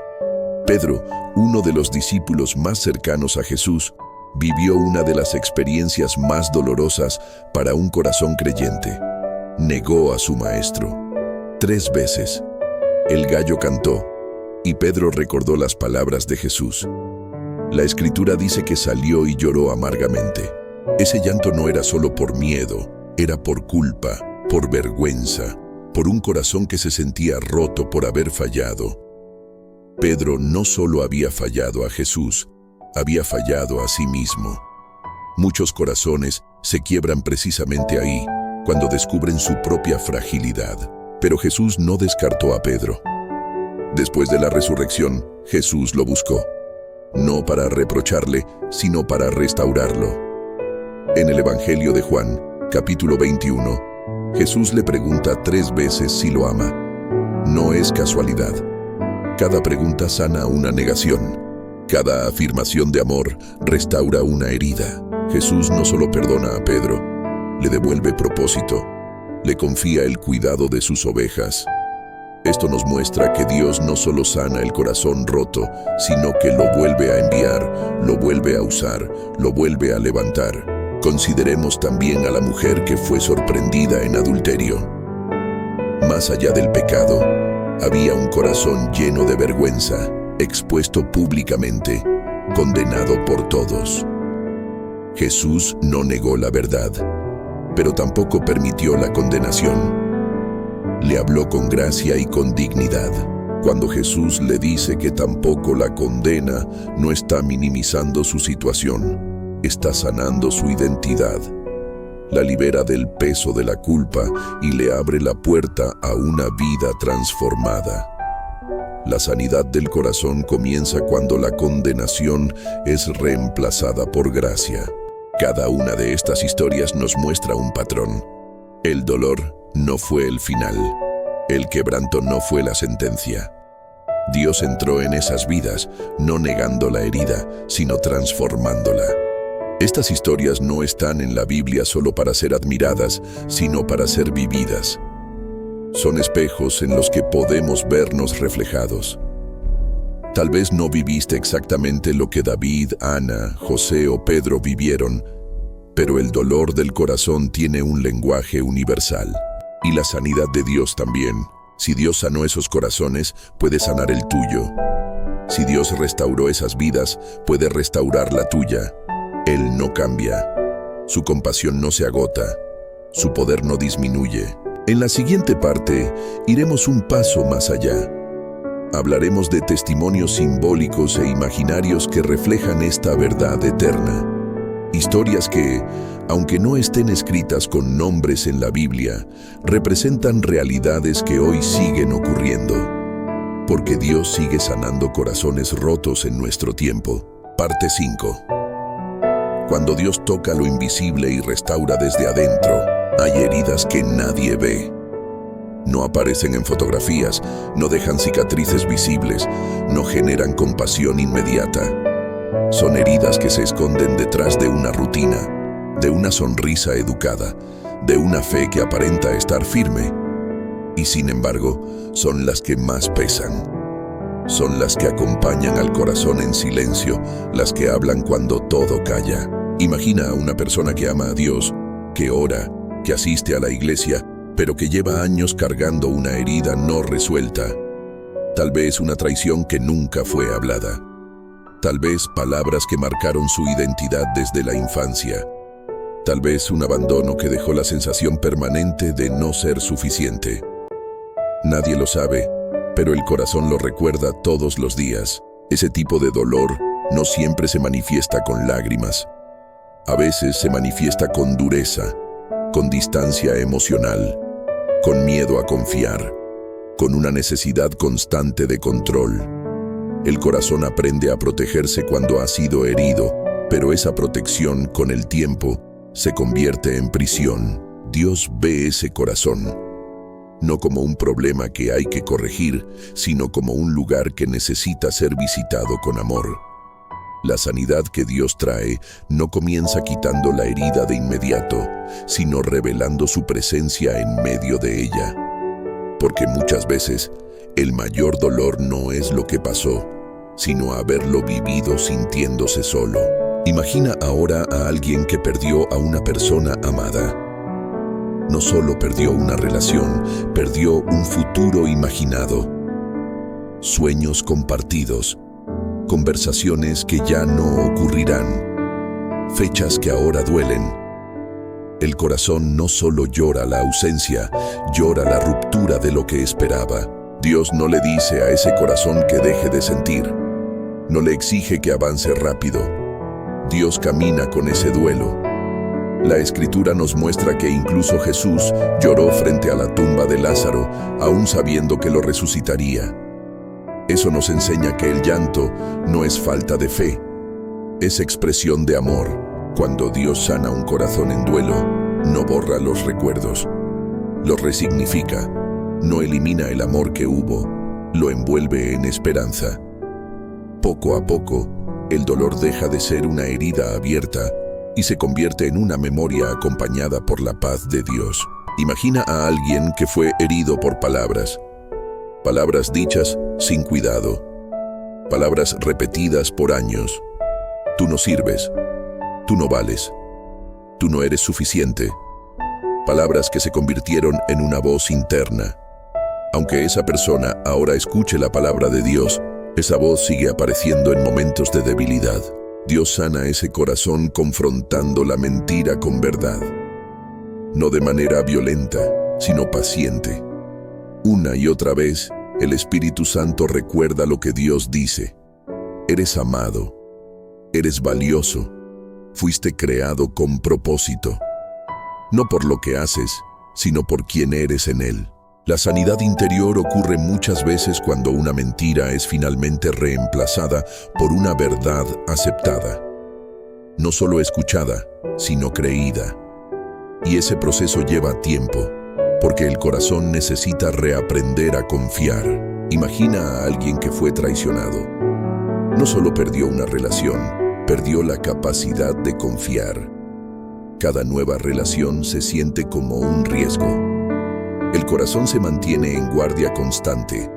Pedro, uno de los discípulos más cercanos a Jesús, vivió una de las experiencias más dolorosas para un corazón creyente. Negó a su maestro. 3 veces. El gallo cantó, y Pedro recordó las palabras de Jesús. La Escritura dice que salió y lloró amargamente. Ese llanto no era solo por miedo, era por culpa, por vergüenza, por un corazón que se sentía roto por haber fallado. Pedro no solo había fallado a Jesús, había fallado a sí mismo. Muchos corazones se quiebran precisamente ahí, cuando descubren su propia fragilidad. Pero Jesús no descartó a Pedro. Después de la resurrección, Jesús lo buscó, no para reprocharle, sino para restaurarlo. En el Evangelio de Juan, capítulo 21, Jesús le pregunta 3 veces si lo ama. No es casualidad. Cada pregunta sana una negación. Cada afirmación de amor restaura una herida. Jesús no solo perdona a Pedro, le devuelve propósito, le confía el cuidado de sus ovejas. Esto nos muestra que Dios no solo sana el corazón roto, sino que lo vuelve a enviar, lo vuelve a usar, lo vuelve a levantar. Consideremos también a la mujer que fue sorprendida en adulterio. Más allá del pecado, había un corazón lleno de vergüenza, expuesto públicamente, condenado por todos. Jesús no negó la verdad, pero tampoco permitió la condenación. Le habló con gracia y con dignidad. Cuando Jesús le dice que tampoco la condena, no está minimizando su situación. Está sanando su identidad. La libera del peso de la culpa y le abre la puerta a una vida transformada. La sanidad del corazón comienza cuando la condenación es reemplazada por gracia. Cada una de estas historias nos muestra un patrón. El dolor no fue el final. El quebranto no fue la sentencia. Dios entró en esas vidas, no negando la herida, sino transformándola. Estas historias no están en la Biblia solo para ser admiradas, sino para ser vividas. Son espejos en los que podemos vernos reflejados. Tal vez no viviste exactamente lo que David, Ana, José o Pedro vivieron, pero el dolor del corazón tiene un lenguaje universal. Y la sanidad de Dios también. Si Dios sanó esos corazones, puede sanar el tuyo. Si Dios restauró esas vidas, puede restaurar la tuya. Él no cambia. Su compasión no se agota. Su poder no disminuye. En la siguiente parte, iremos un paso más allá. Hablaremos de testimonios simbólicos e imaginarios que reflejan esta verdad eterna. Historias que, aunque no estén escritas con nombres en la Biblia, representan realidades que hoy siguen ocurriendo. Porque Dios sigue sanando corazones rotos en nuestro tiempo. Parte 5. Cuando Dios toca lo invisible y restaura desde adentro, hay heridas que nadie ve. No aparecen en fotografías, no dejan cicatrices visibles, no generan compasión inmediata. Son heridas que se esconden detrás de una rutina, de una sonrisa educada, de una fe que aparenta estar firme. Y sin embargo, son las que más pesan. Son las que acompañan al corazón en silencio, las que hablan cuando todo calla. Imagina a una persona que ama a Dios, que ora, que asiste a la iglesia, pero que lleva años cargando una herida no resuelta. Tal vez una traición que nunca fue hablada. Tal vez palabras que marcaron su identidad desde la infancia. Tal vez un abandono que dejó la sensación permanente de no ser suficiente. Nadie lo sabe, pero el corazón lo recuerda todos los días. Ese tipo de dolor no siempre se manifiesta con lágrimas. A veces se manifiesta con dureza, con distancia emocional, con miedo a confiar, con una necesidad constante de control. El corazón aprende a protegerse cuando ha sido herido, pero esa protección, con el tiempo, se convierte en prisión. Dios ve ese corazón, no como un problema que hay que corregir, sino como un lugar que necesita ser visitado con amor. La sanidad que Dios trae no comienza quitando la herida de inmediato, sino revelando su presencia en medio de ella. Porque muchas veces el mayor dolor no es lo que pasó, sino haberlo vivido sintiéndose solo. Imagina ahora a alguien que perdió a una persona amada. No solo perdió una relación, perdió un futuro imaginado. Sueños compartidos, conversaciones que ya no ocurrirán, fechas que ahora duelen. El corazón no solo llora la ausencia, llora la ruptura de lo que esperaba. Dios no le dice a ese corazón que deje de sentir, no le exige que avance rápido. Dios camina con ese duelo. La Escritura nos muestra que incluso Jesús lloró frente a la tumba de Lázaro, aún sabiendo que lo resucitaría. Eso nos enseña que el llanto no es falta de fe, es expresión de amor. Cuando Dios sana un corazón en duelo, no borra los recuerdos, los resignifica, no elimina el amor que hubo, lo envuelve en esperanza. Poco a poco, el dolor deja de ser una herida abierta y se convierte en una memoria acompañada por la paz de Dios. Imagina a alguien que fue herido por palabras dichas sin cuidado, palabras repetidas por años. Tú no sirves, tú no vales, tú no eres suficiente. Palabras que se convirtieron en una voz interna. Aunque esa persona ahora escuche la palabra de Dios, esa voz sigue apareciendo en momentos de debilidad. Dios sana ese corazón confrontando la mentira con verdad. No de manera violenta, sino paciente. Una y otra vez, el Espíritu Santo recuerda lo que Dios dice. Eres amado, eres valioso, fuiste creado con propósito. No por lo que haces, sino por quien eres en Él. La sanidad interior ocurre muchas veces cuando una mentira es finalmente reemplazada por una verdad aceptada. No solo escuchada, sino creída. Y ese proceso lleva tiempo, porque el corazón necesita reaprender a confiar. Imagina a alguien que fue traicionado. No solo perdió una relación, perdió la capacidad de confiar. Cada nueva relación se siente como un riesgo. El corazón se mantiene en guardia constante.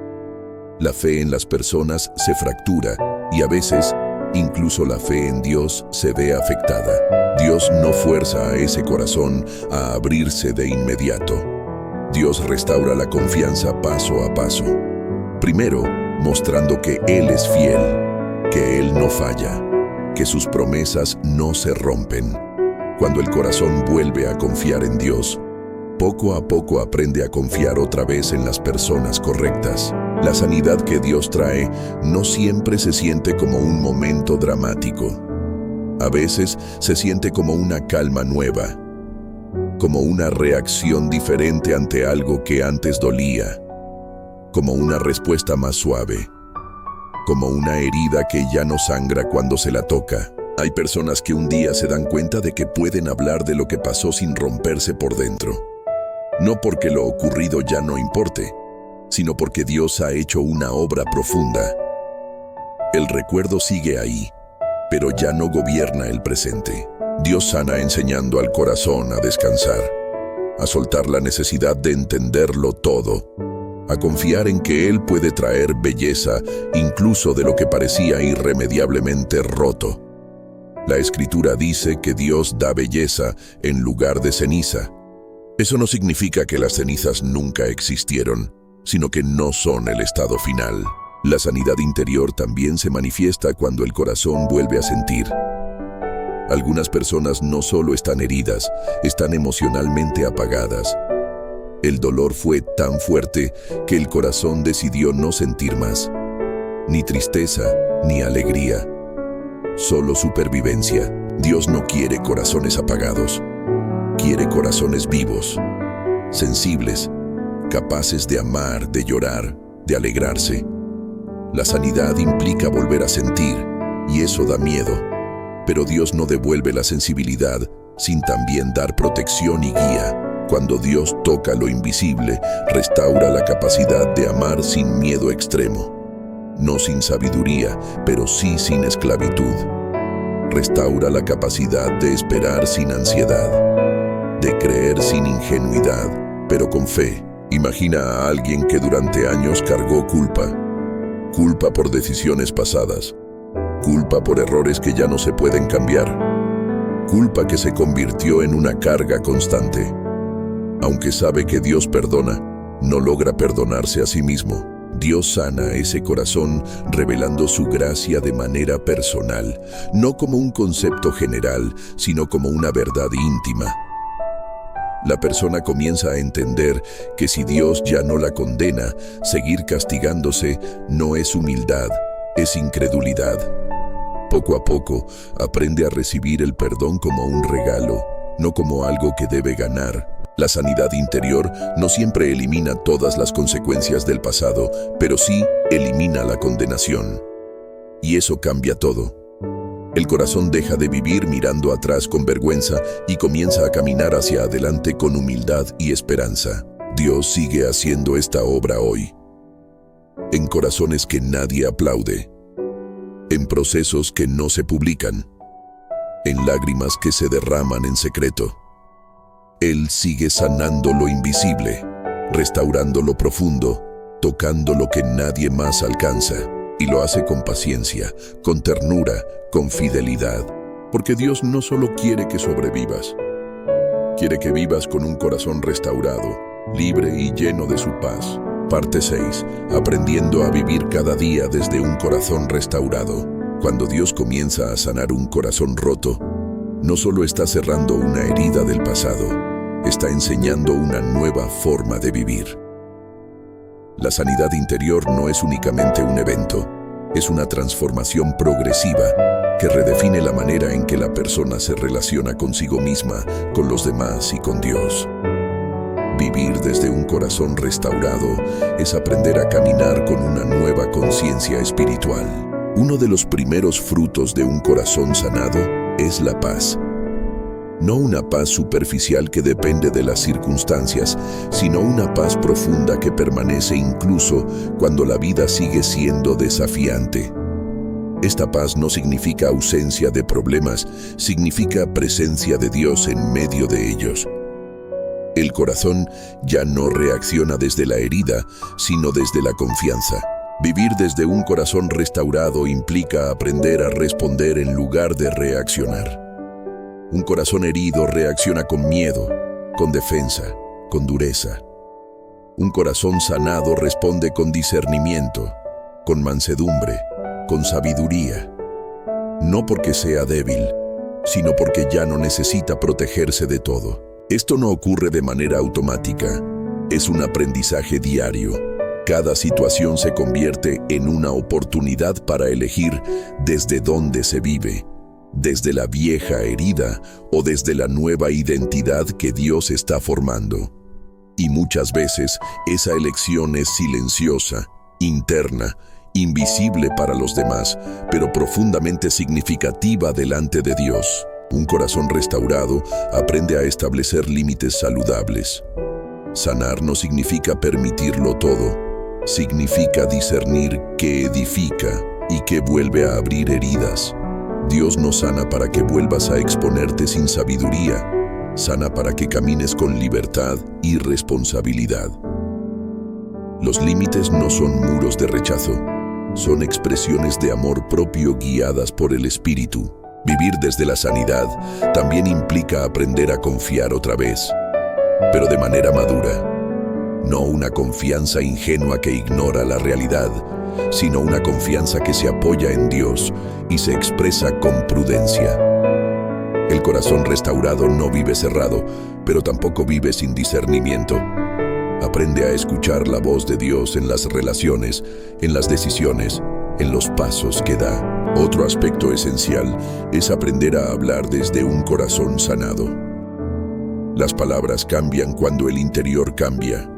La fe en las personas se fractura y a veces, incluso la fe en Dios se ve afectada. Dios no fuerza a ese corazón a abrirse de inmediato. Dios restaura la confianza paso a paso. Primero, mostrando que Él es fiel, que Él no falla, que sus promesas no se rompen. Cuando el corazón vuelve a confiar en Dios, poco a poco aprende a confiar otra vez en las personas correctas. La sanidad que Dios trae no siempre se siente como un momento dramático. A veces se siente como una calma nueva, como una reacción diferente ante algo que antes dolía, como una respuesta más suave, como una herida que ya no sangra cuando se la toca. Hay personas que un día se dan cuenta de que pueden hablar de lo que pasó sin romperse por dentro. no porque lo ocurrido ya no importe, sino porque Dios ha hecho una obra profunda. El recuerdo sigue ahí, pero ya no gobierna el presente. Dios sana enseñando al corazón a descansar, a soltar la necesidad de entenderlo todo, a confiar en que Él puede traer belleza incluso de lo que parecía irremediablemente roto. La Escritura dice que Dios da belleza en lugar de ceniza. Eso no significa que las cenizas nunca existieron, sino que no son el estado final. La sanidad interior también se manifiesta cuando el corazón vuelve a sentir. Algunas personas no solo están heridas, están emocionalmente apagadas. El dolor fue tan fuerte que el corazón decidió no sentir más, ni tristeza, ni alegría, solo supervivencia. Dios no quiere corazones apagados, quiere corazones vivos, sensibles, capaces de amar, de llorar, de alegrarse. La sanidad implica volver a sentir, y eso da miedo. Pero Dios no devuelve la sensibilidad sin también dar protección y guía. Cuando Dios toca lo invisible, restaura la capacidad de amar sin miedo extremo. No sin sabiduría, pero sí sin esclavitud. Restaura la capacidad de esperar sin ansiedad, de creer sin ingenuidad, pero con fe. Imagina a alguien que durante años cargó culpa por decisiones pasadas, culpa por errores que ya no se pueden cambiar, culpa que se convirtió en una carga constante. Aunque sabe que Dios perdona, no logra perdonarse a sí mismo. Dios sana ese corazón revelando su gracia de manera personal, no como un concepto general, sino como una verdad íntima. La persona comienza a entender que si Dios ya no la condena, seguir castigándose no es humildad, es incredulidad. Poco a poco, aprende a recibir el perdón como un regalo, no como algo que debe ganar. La sanidad interior no siempre elimina todas las consecuencias del pasado, pero sí elimina la condenación. Y eso cambia todo. El corazón deja de vivir mirando atrás con vergüenza y comienza a caminar hacia adelante con humildad y esperanza. Dios sigue haciendo esta obra hoy, en corazones que nadie aplaude, en procesos que no se publican, en lágrimas que se derraman en secreto. Él sigue sanando lo invisible, restaurando lo profundo, tocando lo que nadie más alcanza. Y lo hace con paciencia, con ternura, con fidelidad. Porque Dios no solo quiere que sobrevivas, quiere que vivas con un corazón restaurado, libre y lleno de su paz. Parte 6. Aprendiendo a vivir cada día desde un corazón restaurado. Cuando Dios comienza a sanar un corazón roto, no solo está cerrando una herida del pasado, está enseñando una nueva forma de vivir. La sanidad interior no es únicamente un evento, es una transformación progresiva que redefine la manera en que la persona se relaciona consigo misma, con los demás y con Dios. Vivir desde un corazón restaurado es aprender a caminar con una nueva conciencia espiritual. Uno de los primeros frutos de un corazón sanado es la paz. No una paz superficial que depende de las circunstancias, sino una paz profunda que permanece incluso cuando la vida sigue siendo desafiante. Esta paz no significa ausencia de problemas, significa presencia de Dios en medio de ellos. El corazón ya no reacciona desde la herida, sino desde la confianza. Vivir desde un corazón restaurado implica aprender a responder en lugar de reaccionar. Un corazón herido reacciona con miedo, con defensa, con dureza. Un corazón sanado responde con discernimiento, con mansedumbre, con sabiduría. No porque sea débil, sino porque ya no necesita protegerse de todo. Esto no ocurre de manera automática, es un aprendizaje diario. Cada situación se convierte en una oportunidad para elegir desde dónde se vive. Desde la vieja herida o desde la nueva identidad que Dios está formando. Y muchas veces esa elección es silenciosa, interna, invisible para los demás, pero profundamente significativa delante de Dios. Un corazón restaurado aprende a establecer límites saludables. Sanar no significa permitirlo todo. Significa discernir qué edifica y qué vuelve a abrir heridas. Dios no sana para que vuelvas a exponerte sin sabiduría. Sana para que camines con libertad y responsabilidad. Los límites no son muros de rechazo. Son expresiones de amor propio guiadas por el Espíritu. Vivir desde la sanidad también implica aprender a confiar otra vez, pero de manera madura. No una confianza ingenua que ignora la realidad, sino una confianza que se apoya en Dios y se expresa con prudencia. El corazón restaurado no vive cerrado, pero tampoco vive sin discernimiento. Aprende a escuchar la voz de Dios en las relaciones, en las decisiones, en los pasos que da. Otro aspecto esencial es aprender a hablar desde un corazón sanado. Las palabras cambian cuando el interior cambia.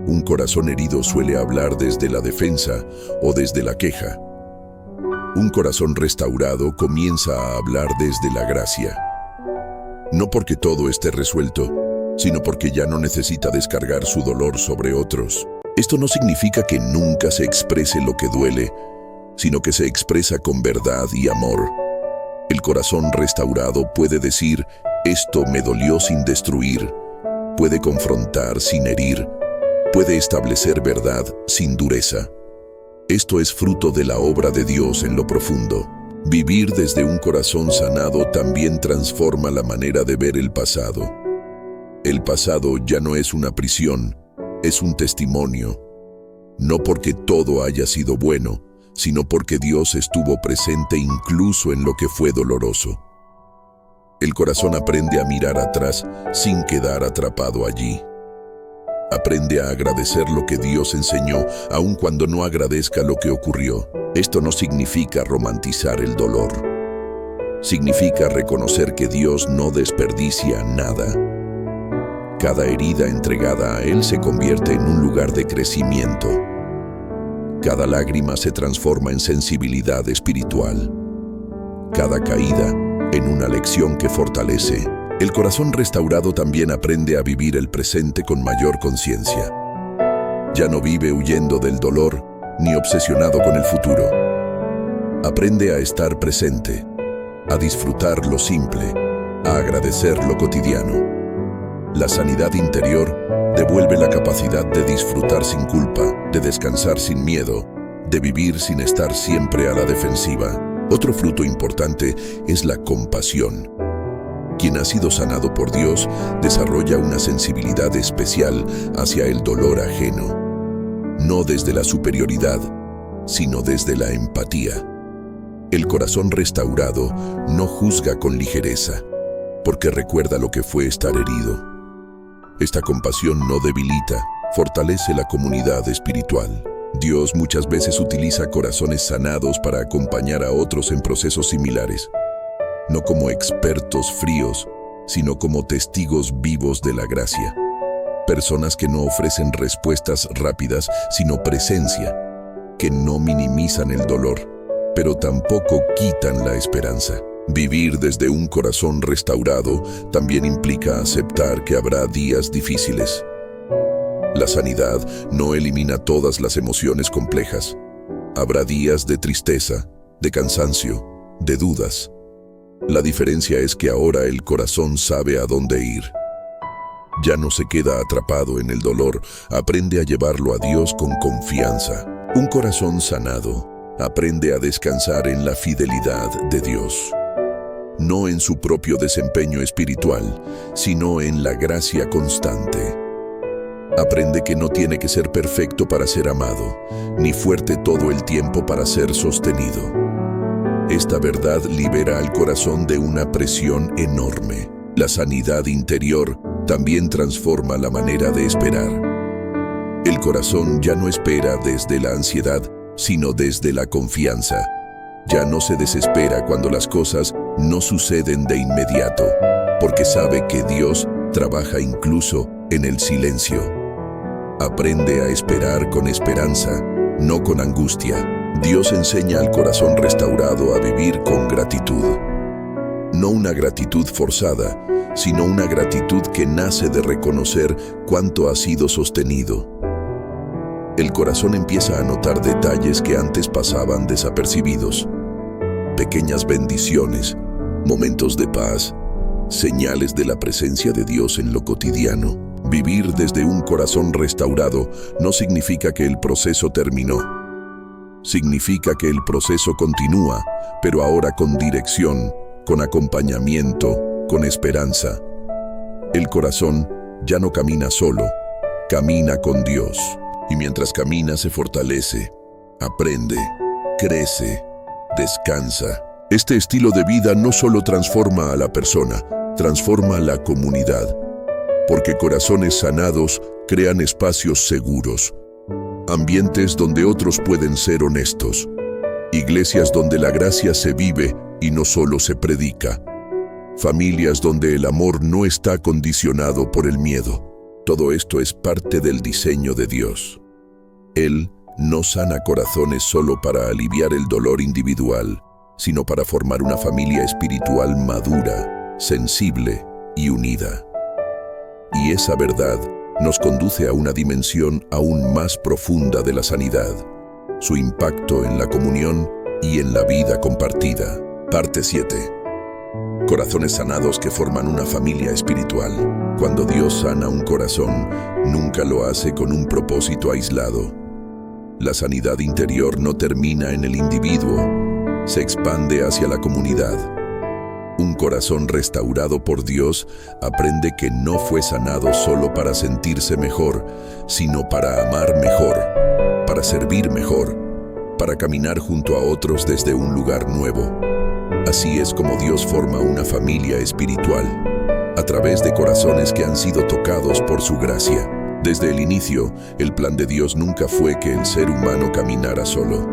Un corazón herido suele hablar desde la defensa o desde la queja. Un corazón restaurado comienza a hablar desde la gracia. No porque todo esté resuelto, sino porque ya no necesita descargar su dolor sobre otros. Esto no significa que nunca se exprese lo que duele, sino que se expresa con verdad y amor. El corazón restaurado puede decir, esto me dolió sin destruir, puede confrontar sin herir, puede establecer verdad sin dureza. Esto es fruto de la obra de Dios en lo profundo. Vivir desde un corazón sanado también transforma la manera de ver el pasado. El pasado ya no es una prisión, es un testimonio. No porque todo haya sido bueno, sino porque Dios estuvo presente incluso en lo que fue doloroso. El corazón aprende a mirar atrás sin quedar atrapado allí. Aprende a agradecer lo que Dios enseñó, aun cuando no agradezca lo que ocurrió. Esto no significa romantizar el dolor. Significa reconocer que Dios no desperdicia nada. Cada herida entregada a Él se convierte en un lugar de crecimiento. Cada lágrima se transforma en sensibilidad espiritual. Cada caída en una lección que fortalece. El corazón restaurado también aprende a vivir el presente con mayor conciencia. Ya no vive huyendo del dolor ni obsesionado con el futuro. Aprende a estar presente, a disfrutar lo simple, a agradecer lo cotidiano. La sanidad interior devuelve la capacidad de disfrutar sin culpa, de descansar sin miedo, de vivir sin estar siempre a la defensiva. Otro fruto importante es la compasión. Quien ha sido sanado por Dios desarrolla una sensibilidad especial hacia el dolor ajeno, no desde la superioridad, sino desde la empatía. El corazón restaurado no juzga con ligereza, porque recuerda lo que fue estar herido. Esta compasión no debilita, fortalece la comunidad espiritual. Dios muchas veces utiliza corazones sanados para acompañar a otros en procesos similares. No como expertos fríos, sino como testigos vivos de la gracia. Personas que no ofrecen respuestas rápidas, sino presencia, que no minimizan el dolor, pero tampoco quitan la esperanza. Vivir desde un corazón restaurado también implica aceptar que habrá días difíciles. La sanidad no elimina todas las emociones complejas. Habrá días de tristeza, de cansancio, de dudas. La diferencia es que ahora el corazón sabe a dónde ir. Ya no se queda atrapado en el dolor, aprende a llevarlo a Dios con confianza. Un corazón sanado aprende a descansar en la fidelidad de Dios. No en su propio desempeño espiritual, sino en la gracia constante. Aprende que no tiene que ser perfecto para ser amado, ni fuerte todo el tiempo para ser sostenido. Esta verdad libera al corazón de una presión enorme. La sanidad interior también transforma la manera de esperar. El corazón ya no espera desde la ansiedad, sino desde la confianza. Ya no se desespera cuando las cosas no suceden de inmediato, porque sabe que Dios trabaja incluso en el silencio. Aprende a esperar con esperanza, no con angustia. Dios enseña al corazón restaurado a vivir con gratitud. No una gratitud forzada, sino una gratitud que nace de reconocer cuánto ha sido sostenido. El corazón empieza a notar detalles que antes pasaban desapercibidos. Pequeñas bendiciones, momentos de paz, señales de la presencia de Dios en lo cotidiano. Vivir desde un corazón restaurado no significa que el proceso terminó. Significa que el proceso continúa, pero ahora con dirección, con acompañamiento, con esperanza. El corazón ya no camina solo, camina con Dios. Y mientras camina se fortalece, aprende, crece, descansa. Este estilo de vida no solo transforma a la persona, transforma a la comunidad. Porque corazones sanados crean espacios seguros, ambientes donde otros pueden ser honestos, iglesias donde la gracia se vive y no solo se predica, familias donde el amor no está condicionado por el miedo. Todo esto es parte del diseño de Dios. Él no sana corazones solo para aliviar el dolor individual, sino para formar una familia espiritual madura, sensible y unida. Y esa verdad nos conduce a una dimensión aún más profunda de la sanidad, su impacto en la comunión y en la vida compartida. Parte 7. Corazones sanados que forman una familia espiritual. Cuando Dios sana un corazón, nunca lo hace con un propósito aislado. La sanidad interior no termina en el individuo, se expande hacia la comunidad. Un corazón restaurado por Dios aprende que no fue sanado solo para sentirse mejor, sino para amar mejor, para servir mejor, para caminar junto a otros desde un lugar nuevo. Así es como Dios forma una familia espiritual, a través de corazones que han sido tocados por su gracia. Desde el inicio, el plan de Dios nunca fue que el ser humano caminara solo.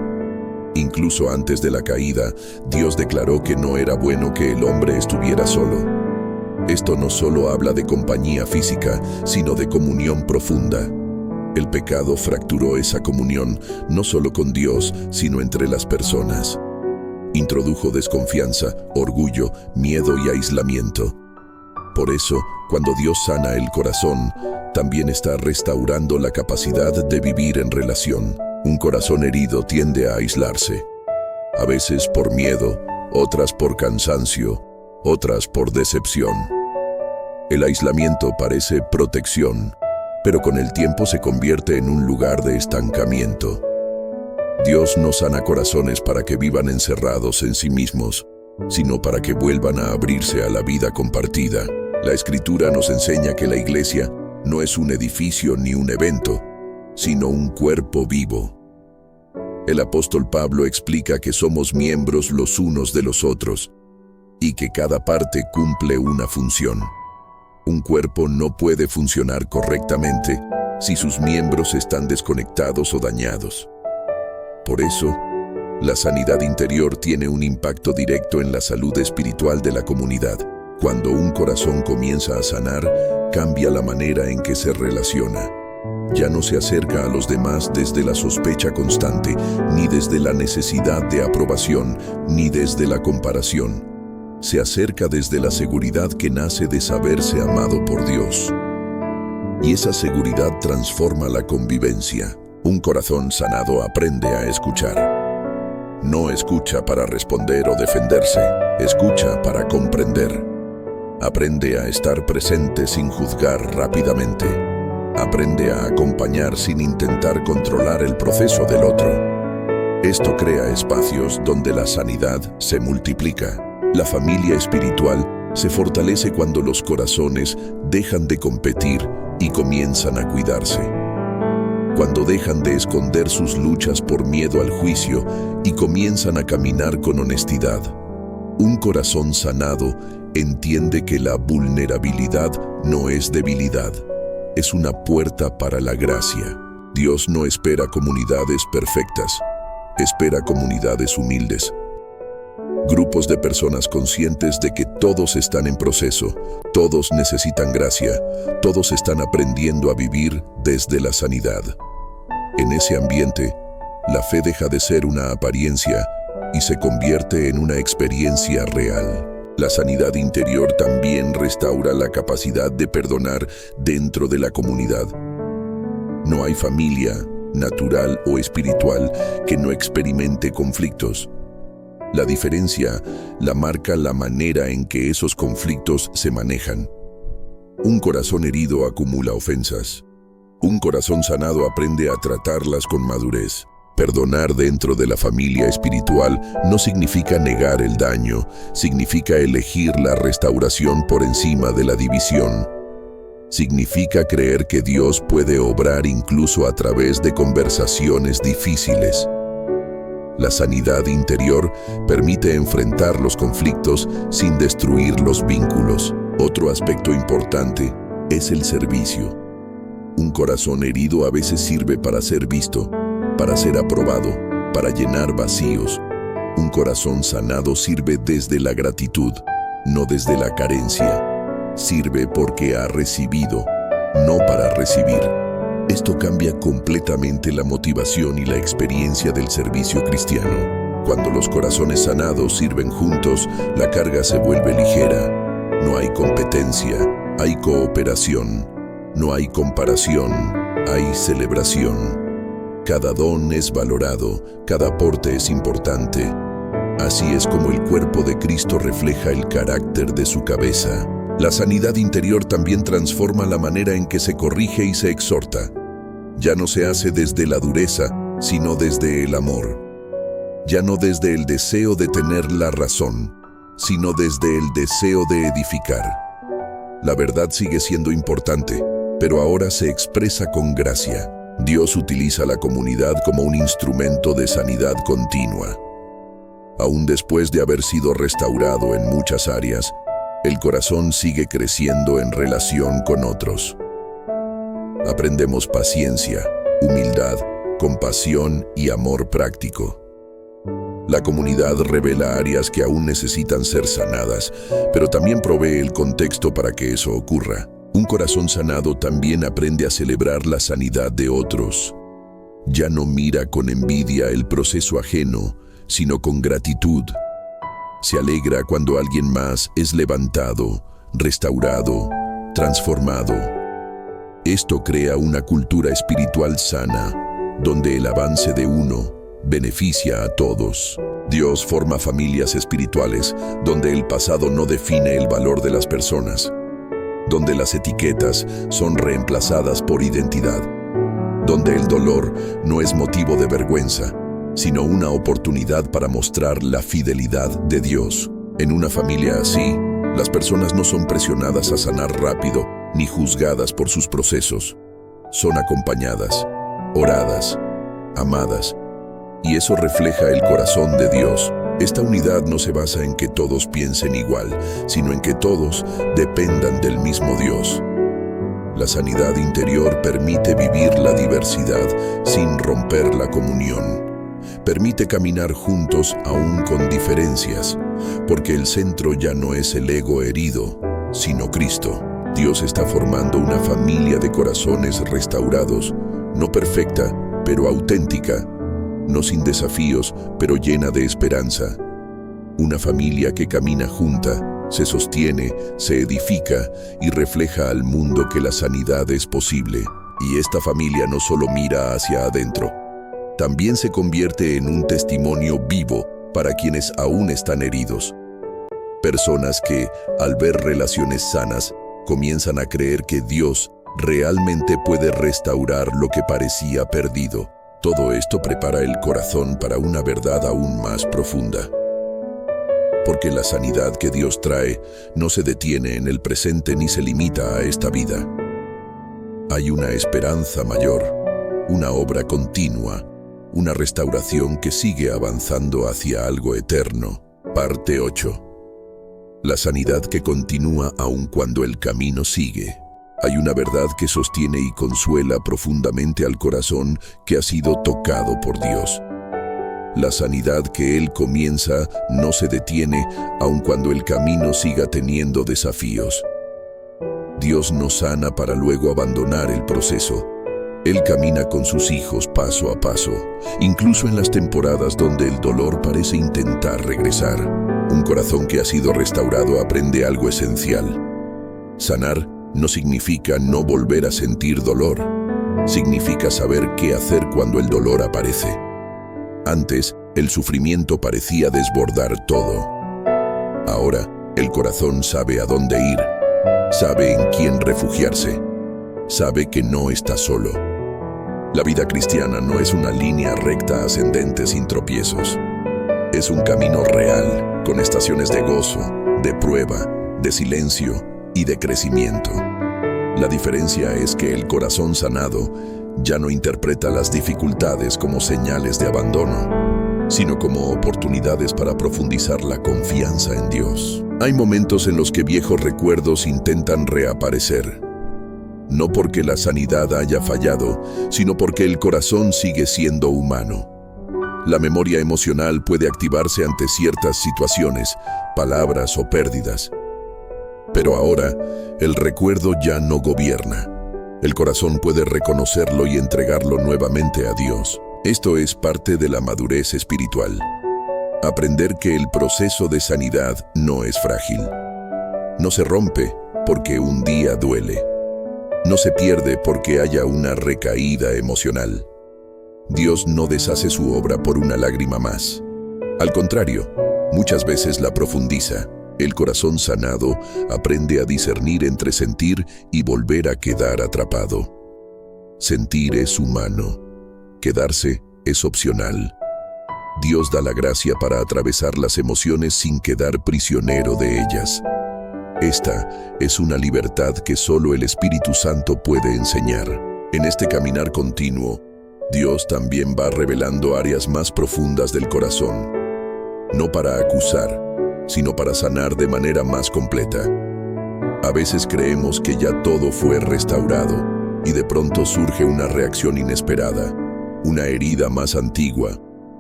Incluso antes de la caída, Dios declaró que no era bueno que el hombre estuviera solo. Esto no solo habla de compañía física, sino de comunión profunda. El pecado fracturó esa comunión, no solo con Dios, sino entre las personas. Introdujo desconfianza, orgullo, miedo y aislamiento. Por eso, cuando Dios sana el corazón, también está restaurando la capacidad de vivir en relación. Un corazón herido tiende a aislarse, a veces por miedo, otras por cansancio, otras por decepción. El aislamiento parece protección, pero con el tiempo se convierte en un lugar de estancamiento. Dios no sana corazones para que vivan encerrados en sí mismos, sino para que vuelvan a abrirse a la vida compartida. La Escritura nos enseña que la iglesia no es un edificio ni un evento, sino un cuerpo vivo. El apóstol Pablo explica que somos miembros los unos de los otros y que cada parte cumple una función. Un cuerpo no puede funcionar correctamente si sus miembros están desconectados o dañados. Por eso, la sanidad interior tiene un impacto directo en la salud espiritual de la comunidad. Cuando un corazón comienza a sanar, cambia la manera en que se relaciona. Ya no se acerca a los demás desde la sospecha constante, ni desde la necesidad de aprobación, ni desde la comparación. Se acerca desde la seguridad que nace de saberse amado por Dios. Y esa seguridad transforma la convivencia. Un corazón sanado aprende a escuchar. No escucha para responder o defenderse, escucha para comprender. Aprende a estar presente sin juzgar rápidamente. Aprende a acompañar sin intentar controlar el proceso del otro. Esto crea espacios donde la sanidad se multiplica. La familia espiritual se fortalece cuando los corazones dejan de competir y comienzan a cuidarse. Cuando dejan de esconder sus luchas por miedo al juicio y comienzan a caminar con honestidad. Un corazón sanado entiende que la vulnerabilidad no es debilidad. Es una puerta para la gracia. Dios no espera comunidades perfectas, espera comunidades humildes. Grupos de personas conscientes de que todos están en proceso, todos necesitan gracia, todos están aprendiendo a vivir desde la sanidad. En ese ambiente, la fe deja de ser una apariencia y se convierte en una experiencia real. La sanidad interior también restaura la capacidad de perdonar dentro de la comunidad. No hay familia, natural o espiritual, que no experimente conflictos. La diferencia la marca la manera en que esos conflictos se manejan. Un corazón herido acumula ofensas. Un corazón sanado aprende a tratarlas con madurez. Perdonar dentro de la familia espiritual no significa negar el daño, significa elegir la restauración por encima de la división. Significa creer que Dios puede obrar incluso a través de conversaciones difíciles. La sanidad interior permite enfrentar los conflictos sin destruir los vínculos. Otro aspecto importante es el servicio. Un corazón herido a veces sirve para ser visto, para ser aprobado, para llenar vacíos. Un corazón sanado sirve desde la gratitud, no desde la carencia. Sirve porque ha recibido, no para recibir. Esto cambia completamente la motivación y la experiencia del servicio cristiano. Cuando los corazones sanados sirven juntos, la carga se vuelve ligera. No hay competencia, hay cooperación. No hay comparación, hay celebración. Cada don es valorado, cada aporte es importante. Así es como el cuerpo de Cristo refleja el carácter de su cabeza. La sanidad interior también transforma la manera en que se corrige y se exhorta. Ya no se hace desde la dureza, sino desde el amor. Ya no desde el deseo de tener la razón, sino desde el deseo de edificar. La verdad sigue siendo importante, pero ahora se expresa con gracia. Dios utiliza la comunidad como un instrumento de sanidad continua. Aún después de haber sido restaurado en muchas áreas, el corazón sigue creciendo en relación con otros. Aprendemos paciencia, humildad, compasión y amor práctico. La comunidad revela áreas que aún necesitan ser sanadas, pero también provee el contexto para que eso ocurra. Un corazón sanado también aprende a celebrar la sanidad de otros. Ya no mira con envidia el proceso ajeno, sino con gratitud. Se alegra cuando alguien más es levantado, restaurado, transformado. Esto crea una cultura espiritual sana, donde el avance de uno beneficia a todos. Dios forma familias espirituales, donde el pasado no define el valor de las personas, donde las etiquetas son reemplazadas por identidad, donde el dolor no es motivo de vergüenza, sino una oportunidad para mostrar la fidelidad de Dios. En una familia así, las personas no son presionadas a sanar rápido, ni juzgadas por sus procesos. Son acompañadas, oradas, amadas, y eso refleja el corazón de Dios. Esta unidad no se basa en que todos piensen igual, sino en que todos dependan del mismo Dios. La sanidad interior permite vivir la diversidad sin romper la comunión. Permite caminar juntos aún con diferencias, porque el centro ya no es el ego herido, sino Cristo. Dios está formando una familia de corazones restaurados, no perfecta, pero auténtica, no sin desafíos, pero llena de esperanza. Una familia que camina junta, se sostiene, se edifica y refleja al mundo que la sanidad es posible. Y esta familia no solo mira hacia adentro, también se convierte en un testimonio vivo para quienes aún están heridos. Personas que, al ver relaciones sanas, comienzan a creer que Dios realmente puede restaurar lo que parecía perdido. Todo esto prepara el corazón para una verdad aún más profunda. Porque la sanidad que Dios trae no se detiene en el presente ni se limita a esta vida. Hay una esperanza mayor, una obra continua, una restauración que sigue avanzando hacia algo eterno. Parte 8. La sanidad que continúa aun cuando el camino sigue. Hay una verdad que sostiene y consuela profundamente al corazón que ha sido tocado por Dios. La sanidad que Él comienza no se detiene aun cuando el camino siga teniendo desafíos. Dios nos sana para luego abandonar el proceso. Él camina con sus hijos paso a paso, incluso en las temporadas donde el dolor parece intentar regresar. Un corazón que ha sido restaurado aprende algo esencial. Sanar no significa no volver a sentir dolor. Significa saber qué hacer cuando el dolor aparece. Antes, el sufrimiento parecía desbordar todo. Ahora, el corazón sabe a dónde ir, sabe en quién refugiarse, sabe que no está solo. La vida cristiana no es una línea recta ascendente sin tropiezos. Es un camino real, con estaciones de gozo, de prueba, de silencio y de crecimiento. La diferencia es que el corazón sanado ya no interpreta las dificultades como señales de abandono, sino como oportunidades para profundizar la confianza en Dios. Hay momentos en los que viejos recuerdos intentan reaparecer, no porque la sanidad haya fallado, sino porque el corazón sigue siendo humano. La memoria emocional puede activarse ante ciertas situaciones, palabras o pérdidas. Pero ahora, el recuerdo ya no gobierna. El corazón puede reconocerlo y entregarlo nuevamente a Dios. Esto es parte de la madurez espiritual. Aprender que el proceso de sanidad no es frágil. No se rompe porque un día duele. No se pierde porque haya una recaída emocional. Dios no deshace su obra por una lágrima más. Al contrario, muchas veces la profundiza. El corazón sanado aprende a discernir entre sentir y volver a quedar atrapado. Sentir es humano. Quedarse es opcional. Dios da la gracia para atravesar las emociones sin quedar prisionero de ellas. Esta es una libertad que solo el Espíritu Santo puede enseñar. En este caminar continuo, Dios también va revelando áreas más profundas del corazón, no para acusar, sino para sanar de manera más completa. A veces creemos que ya todo fue restaurado y de pronto surge una reacción inesperada, una herida más antigua,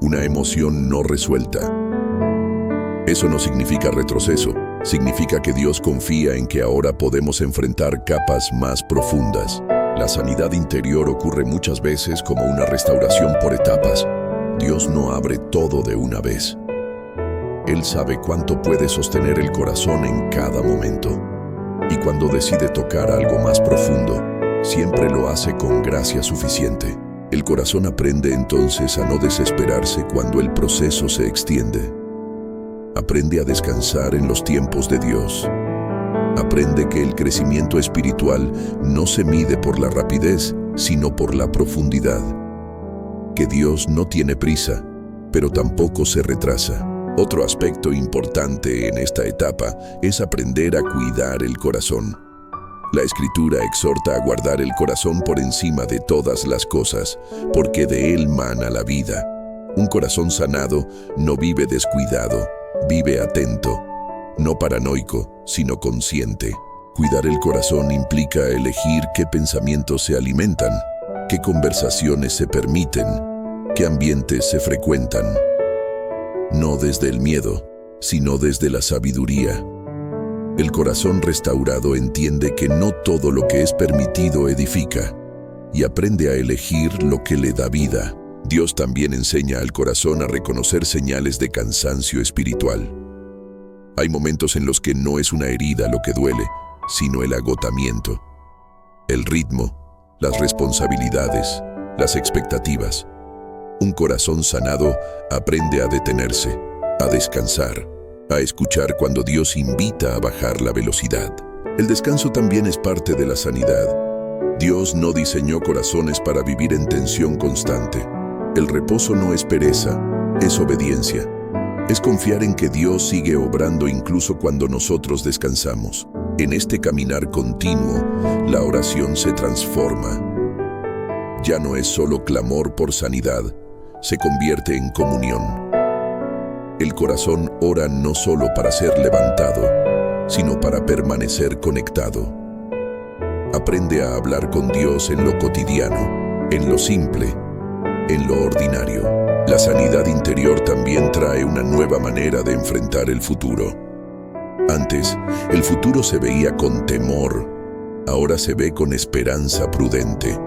una emoción no resuelta. Eso no significa retroceso, significa que Dios confía en que ahora podemos enfrentar capas más profundas. La sanidad interior ocurre muchas veces como una restauración por etapas. Dios no abre todo de una vez. Él sabe cuánto puede sostener el corazón en cada momento. Y cuando decide tocar algo más profundo, siempre lo hace con gracia suficiente. El corazón aprende entonces a no desesperarse cuando el proceso se extiende. Aprende a descansar en los tiempos de Dios. Aprende que el crecimiento espiritual no se mide por la rapidez, sino por la profundidad. Que Dios no tiene prisa, pero tampoco se retrasa. Otro aspecto importante en esta etapa es aprender a cuidar el corazón. La Escritura exhorta a guardar el corazón por encima de todas las cosas, porque de él mana la vida. Un corazón sanado no vive descuidado, vive atento, no paranoico, sino consciente. Cuidar el corazón implica elegir qué pensamientos se alimentan, qué conversaciones se permiten, qué ambientes se frecuentan. No desde el miedo, sino desde la sabiduría. El corazón restaurado entiende que no todo lo que es permitido edifica, y aprende a elegir lo que le da vida. Dios también enseña al corazón a reconocer señales de cansancio espiritual. Hay momentos en los que no es una herida lo que duele, sino el agotamiento, el ritmo, las responsabilidades, las expectativas. Un corazón sanado aprende a detenerse, a descansar, a escuchar cuando Dios invita a bajar la velocidad. El descanso también es parte de la sanidad. Dios no diseñó corazones para vivir en tensión constante. El reposo no es pereza, es obediencia. Es confiar en que Dios sigue obrando incluso cuando nosotros descansamos. En este caminar continuo, la oración se transforma. Ya no es solo clamor por sanidad, se convierte en comunión. El corazón ora no solo para ser levantado, sino para permanecer conectado. Aprende a hablar con Dios en lo cotidiano, en lo simple, en lo ordinario. La sanidad interior también trae una nueva manera de enfrentar el futuro. Antes, el futuro se veía con temor, ahora se ve con esperanza prudente.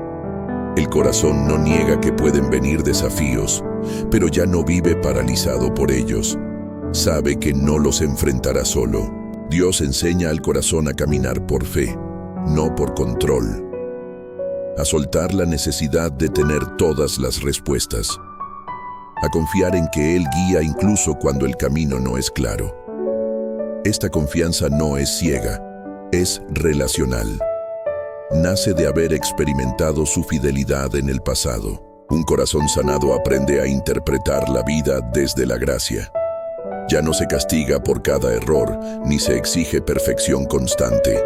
El corazón no niega que pueden venir desafíos, pero ya no vive paralizado por ellos. Sabe que no los enfrentará solo. Dios enseña al corazón a caminar por fe, no por control. A soltar la necesidad de tener todas las respuestas. A confiar en que Él guía incluso cuando el camino no es claro. Esta confianza no es ciega, es relacional. Nace de haber experimentado su fidelidad en el pasado. Un corazón sanado aprende a interpretar la vida desde la gracia. Ya no se castiga por cada error, ni se exige perfección constante.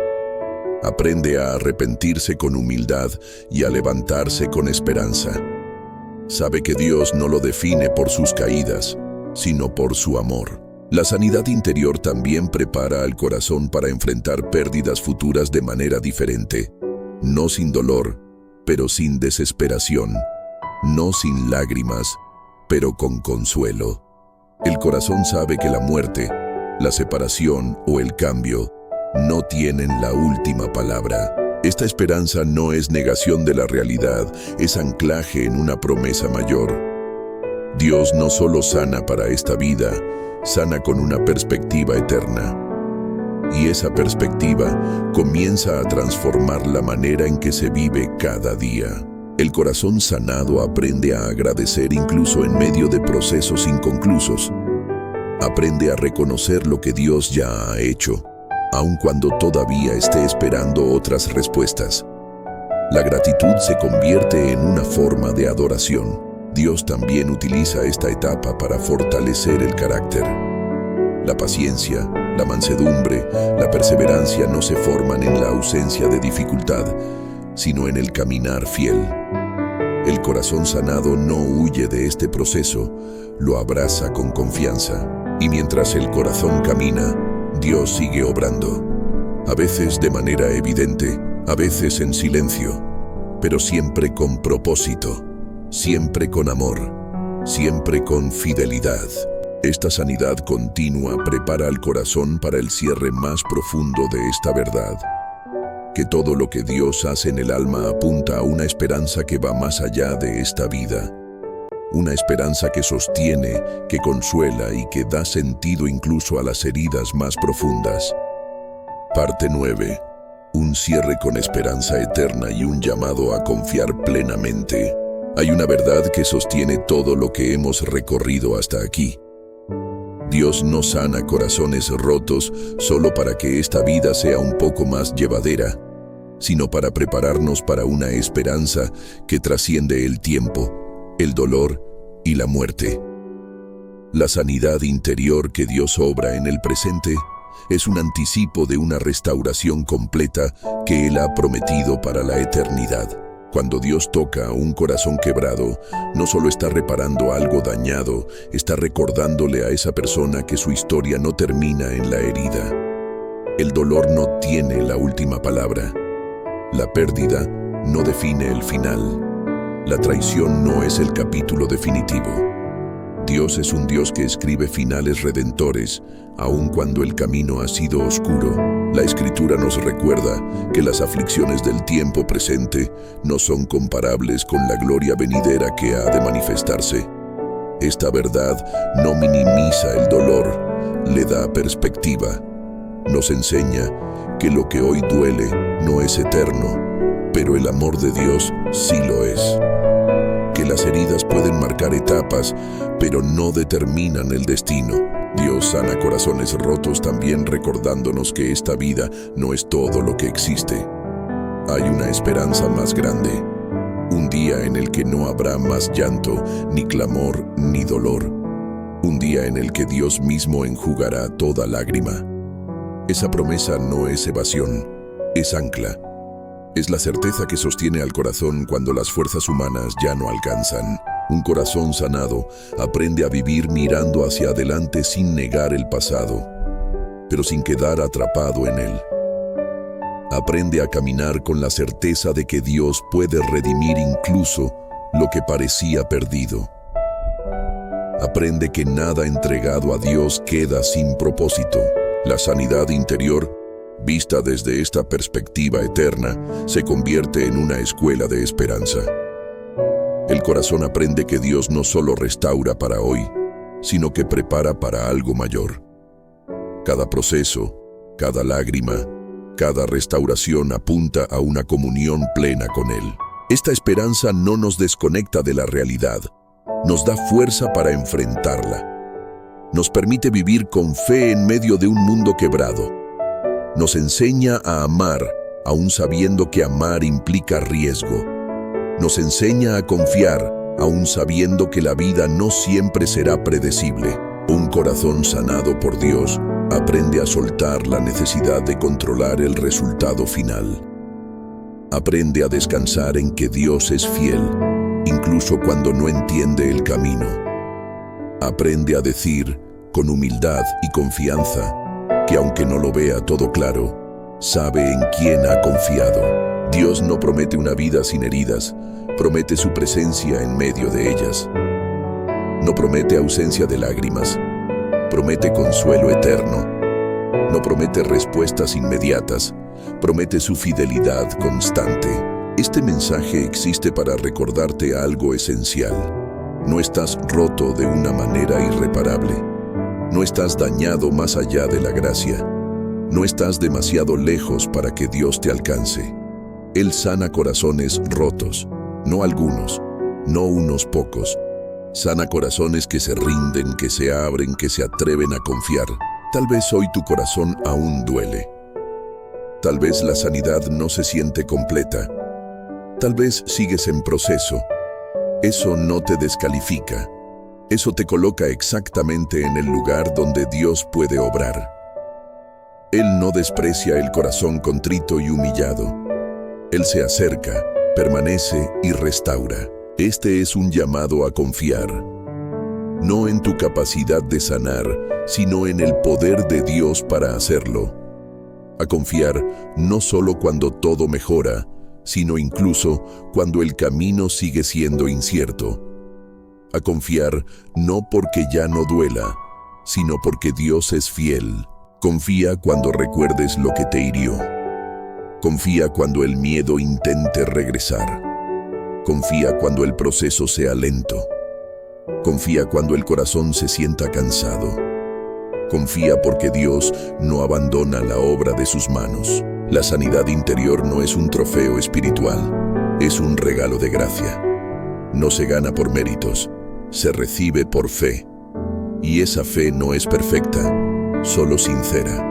Aprende a arrepentirse con humildad y a levantarse con esperanza. Sabe que Dios no lo define por sus caídas, sino por su amor. La sanidad interior también prepara al corazón para enfrentar pérdidas futuras de manera diferente. No sin dolor, pero sin desesperación. No sin lágrimas, pero con consuelo. El corazón sabe que la muerte, la separación o el cambio no tienen la última palabra. Esta esperanza no es negación de la realidad, es anclaje en una promesa mayor. Dios no solo sana para esta vida, sana con una perspectiva eterna. Y esa perspectiva comienza a transformar la manera en que se vive cada día. El corazón sanado aprende a agradecer incluso en medio de procesos inconclusos. Aprende a reconocer lo que Dios ya ha hecho, aun cuando todavía esté esperando otras respuestas. La gratitud se convierte en una forma de adoración. Dios también utiliza esta etapa para fortalecer el carácter. La paciencia, la mansedumbre, la perseverancia no se forman en la ausencia de dificultad, sino en el caminar fiel. El corazón sanado no huye de este proceso, lo abraza con confianza. Y mientras el corazón camina, Dios sigue obrando. A veces de manera evidente, a veces en silencio, pero siempre con propósito, siempre con amor, siempre con fidelidad. Esta sanidad continua prepara al corazón para el cierre más profundo de esta verdad. Que todo lo que Dios hace en el alma apunta a una esperanza que va más allá de esta vida. Una esperanza que sostiene, que consuela y que da sentido incluso a las heridas más profundas. Parte 9. Un cierre con esperanza eterna y un llamado a confiar plenamente. Hay una verdad que sostiene todo lo que hemos recorrido hasta aquí. Dios no sana corazones rotos solo para que esta vida sea un poco más llevadera, sino para prepararnos para una esperanza que trasciende el tiempo, el dolor y la muerte. La sanidad interior que Dios obra en el presente es un anticipo de una restauración completa que Él ha prometido para la eternidad. Cuando Dios toca a un corazón quebrado, no solo está reparando algo dañado, está recordándole a esa persona que su historia no termina en la herida. El dolor no tiene la última palabra. La pérdida no define el final. La traición no es el capítulo definitivo. Dios es un Dios que escribe finales redentores, aun cuando el camino ha sido oscuro. La Escritura nos recuerda que las aflicciones del tiempo presente no son comparables con la gloria venidera que ha de manifestarse. Esta verdad no minimiza el dolor, le da perspectiva. Nos enseña que lo que hoy duele no es eterno, pero el amor de Dios sí lo es. Que las heridas pueden marcar etapas, pero no determinan el destino. Dios sana corazones rotos también recordándonos que esta vida no es todo lo que existe. Hay una esperanza más grande, un día en el que no habrá más llanto, ni clamor, ni dolor. Un día en el que Dios mismo enjugará toda lágrima. Esa promesa no es evasión, es ancla. Es la certeza que sostiene al corazón cuando las fuerzas humanas ya no alcanzan. Un corazón sanado aprende a vivir mirando hacia adelante sin negar el pasado, pero sin quedar atrapado en él. Aprende a caminar con la certeza de que Dios puede redimir incluso lo que parecía perdido. Aprende que nada entregado a Dios queda sin propósito. La sanidad interior, vista desde esta perspectiva eterna, se convierte en una escuela de esperanza. El corazón aprende que Dios no solo restaura para hoy, sino que prepara para algo mayor. Cada proceso, cada lágrima, cada restauración apunta a una comunión plena con Él. Esta esperanza no nos desconecta de la realidad, nos da fuerza para enfrentarla. Nos permite vivir con fe en medio de un mundo quebrado. Nos enseña a amar, aún sabiendo que amar implica riesgo. Nos enseña a confiar, aún sabiendo que la vida no siempre será predecible. Un corazón sanado por Dios aprende a soltar la necesidad de controlar el resultado final. Aprende a descansar en que Dios es fiel, incluso cuando no entiende el camino. Aprende a decir, con humildad y confianza, que aunque no lo vea todo claro, sabe en quién ha confiado. Dios no promete una vida sin heridas, promete su presencia en medio de ellas. No promete ausencia de lágrimas, promete consuelo eterno. No promete respuestas inmediatas, promete su fidelidad constante. Este mensaje existe para recordarte algo esencial. No estás roto de una manera irreparable. No estás dañado más allá de la gracia. No estás demasiado lejos para que Dios te alcance. Él sana corazones rotos, no algunos, no unos pocos. Sana corazones que se rinden, que se abren, que se atreven a confiar. Tal vez hoy tu corazón aún duele. Tal vez la sanidad no se siente completa. Tal vez sigues en proceso. Eso no te descalifica. Eso te coloca exactamente en el lugar donde Dios puede obrar. Él no desprecia el corazón contrito y humillado. Él se acerca, permanece y restaura. Este es un llamado a confiar. No en tu capacidad de sanar, sino en el poder de Dios para hacerlo. A confiar no solo cuando todo mejora, sino incluso cuando el camino sigue siendo incierto. A confiar no porque ya no duela, sino porque Dios es fiel. Confía cuando recuerdes lo que te hirió. Confía cuando el miedo intente regresar. Confía cuando el proceso sea lento. Confía cuando el corazón se sienta cansado. Confía porque Dios no abandona la obra de sus manos. La sanidad interior no es un trofeo espiritual, es un regalo de gracia. No se gana por méritos, se recibe por fe. Y esa fe no es perfecta, solo sincera.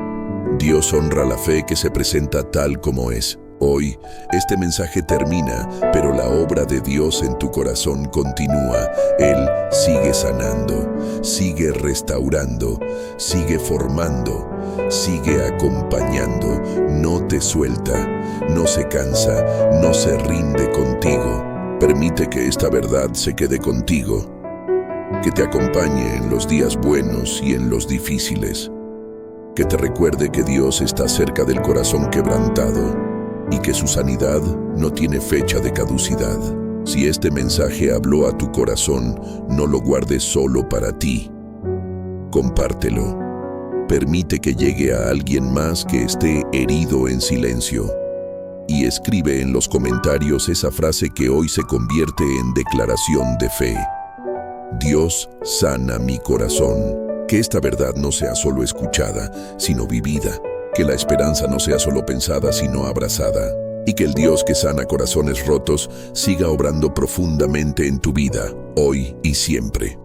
Dios honra la fe que se presenta tal como es. Hoy, este mensaje termina, pero la obra de Dios en tu corazón continúa. Él sigue sanando, sigue restaurando, sigue formando, sigue acompañando. No te suelta, no se cansa, no se rinde contigo. Permite que esta verdad se quede contigo, que te acompañe en los días buenos y en los difíciles. Que te recuerde que Dios está cerca del corazón quebrantado y que su sanidad no tiene fecha de caducidad. Si este mensaje habló a tu corazón, no lo guardes solo para ti. Compártelo. Permite que llegue a alguien más que esté herido en silencio. Y escribe en los comentarios esa frase que hoy se convierte en declaración de fe. Dios sana mi corazón. Que esta verdad no sea solo escuchada, sino vivida. Que la esperanza no sea solo pensada, sino abrazada. Y que el Dios que sana corazones rotos siga obrando profundamente en tu vida, hoy y siempre.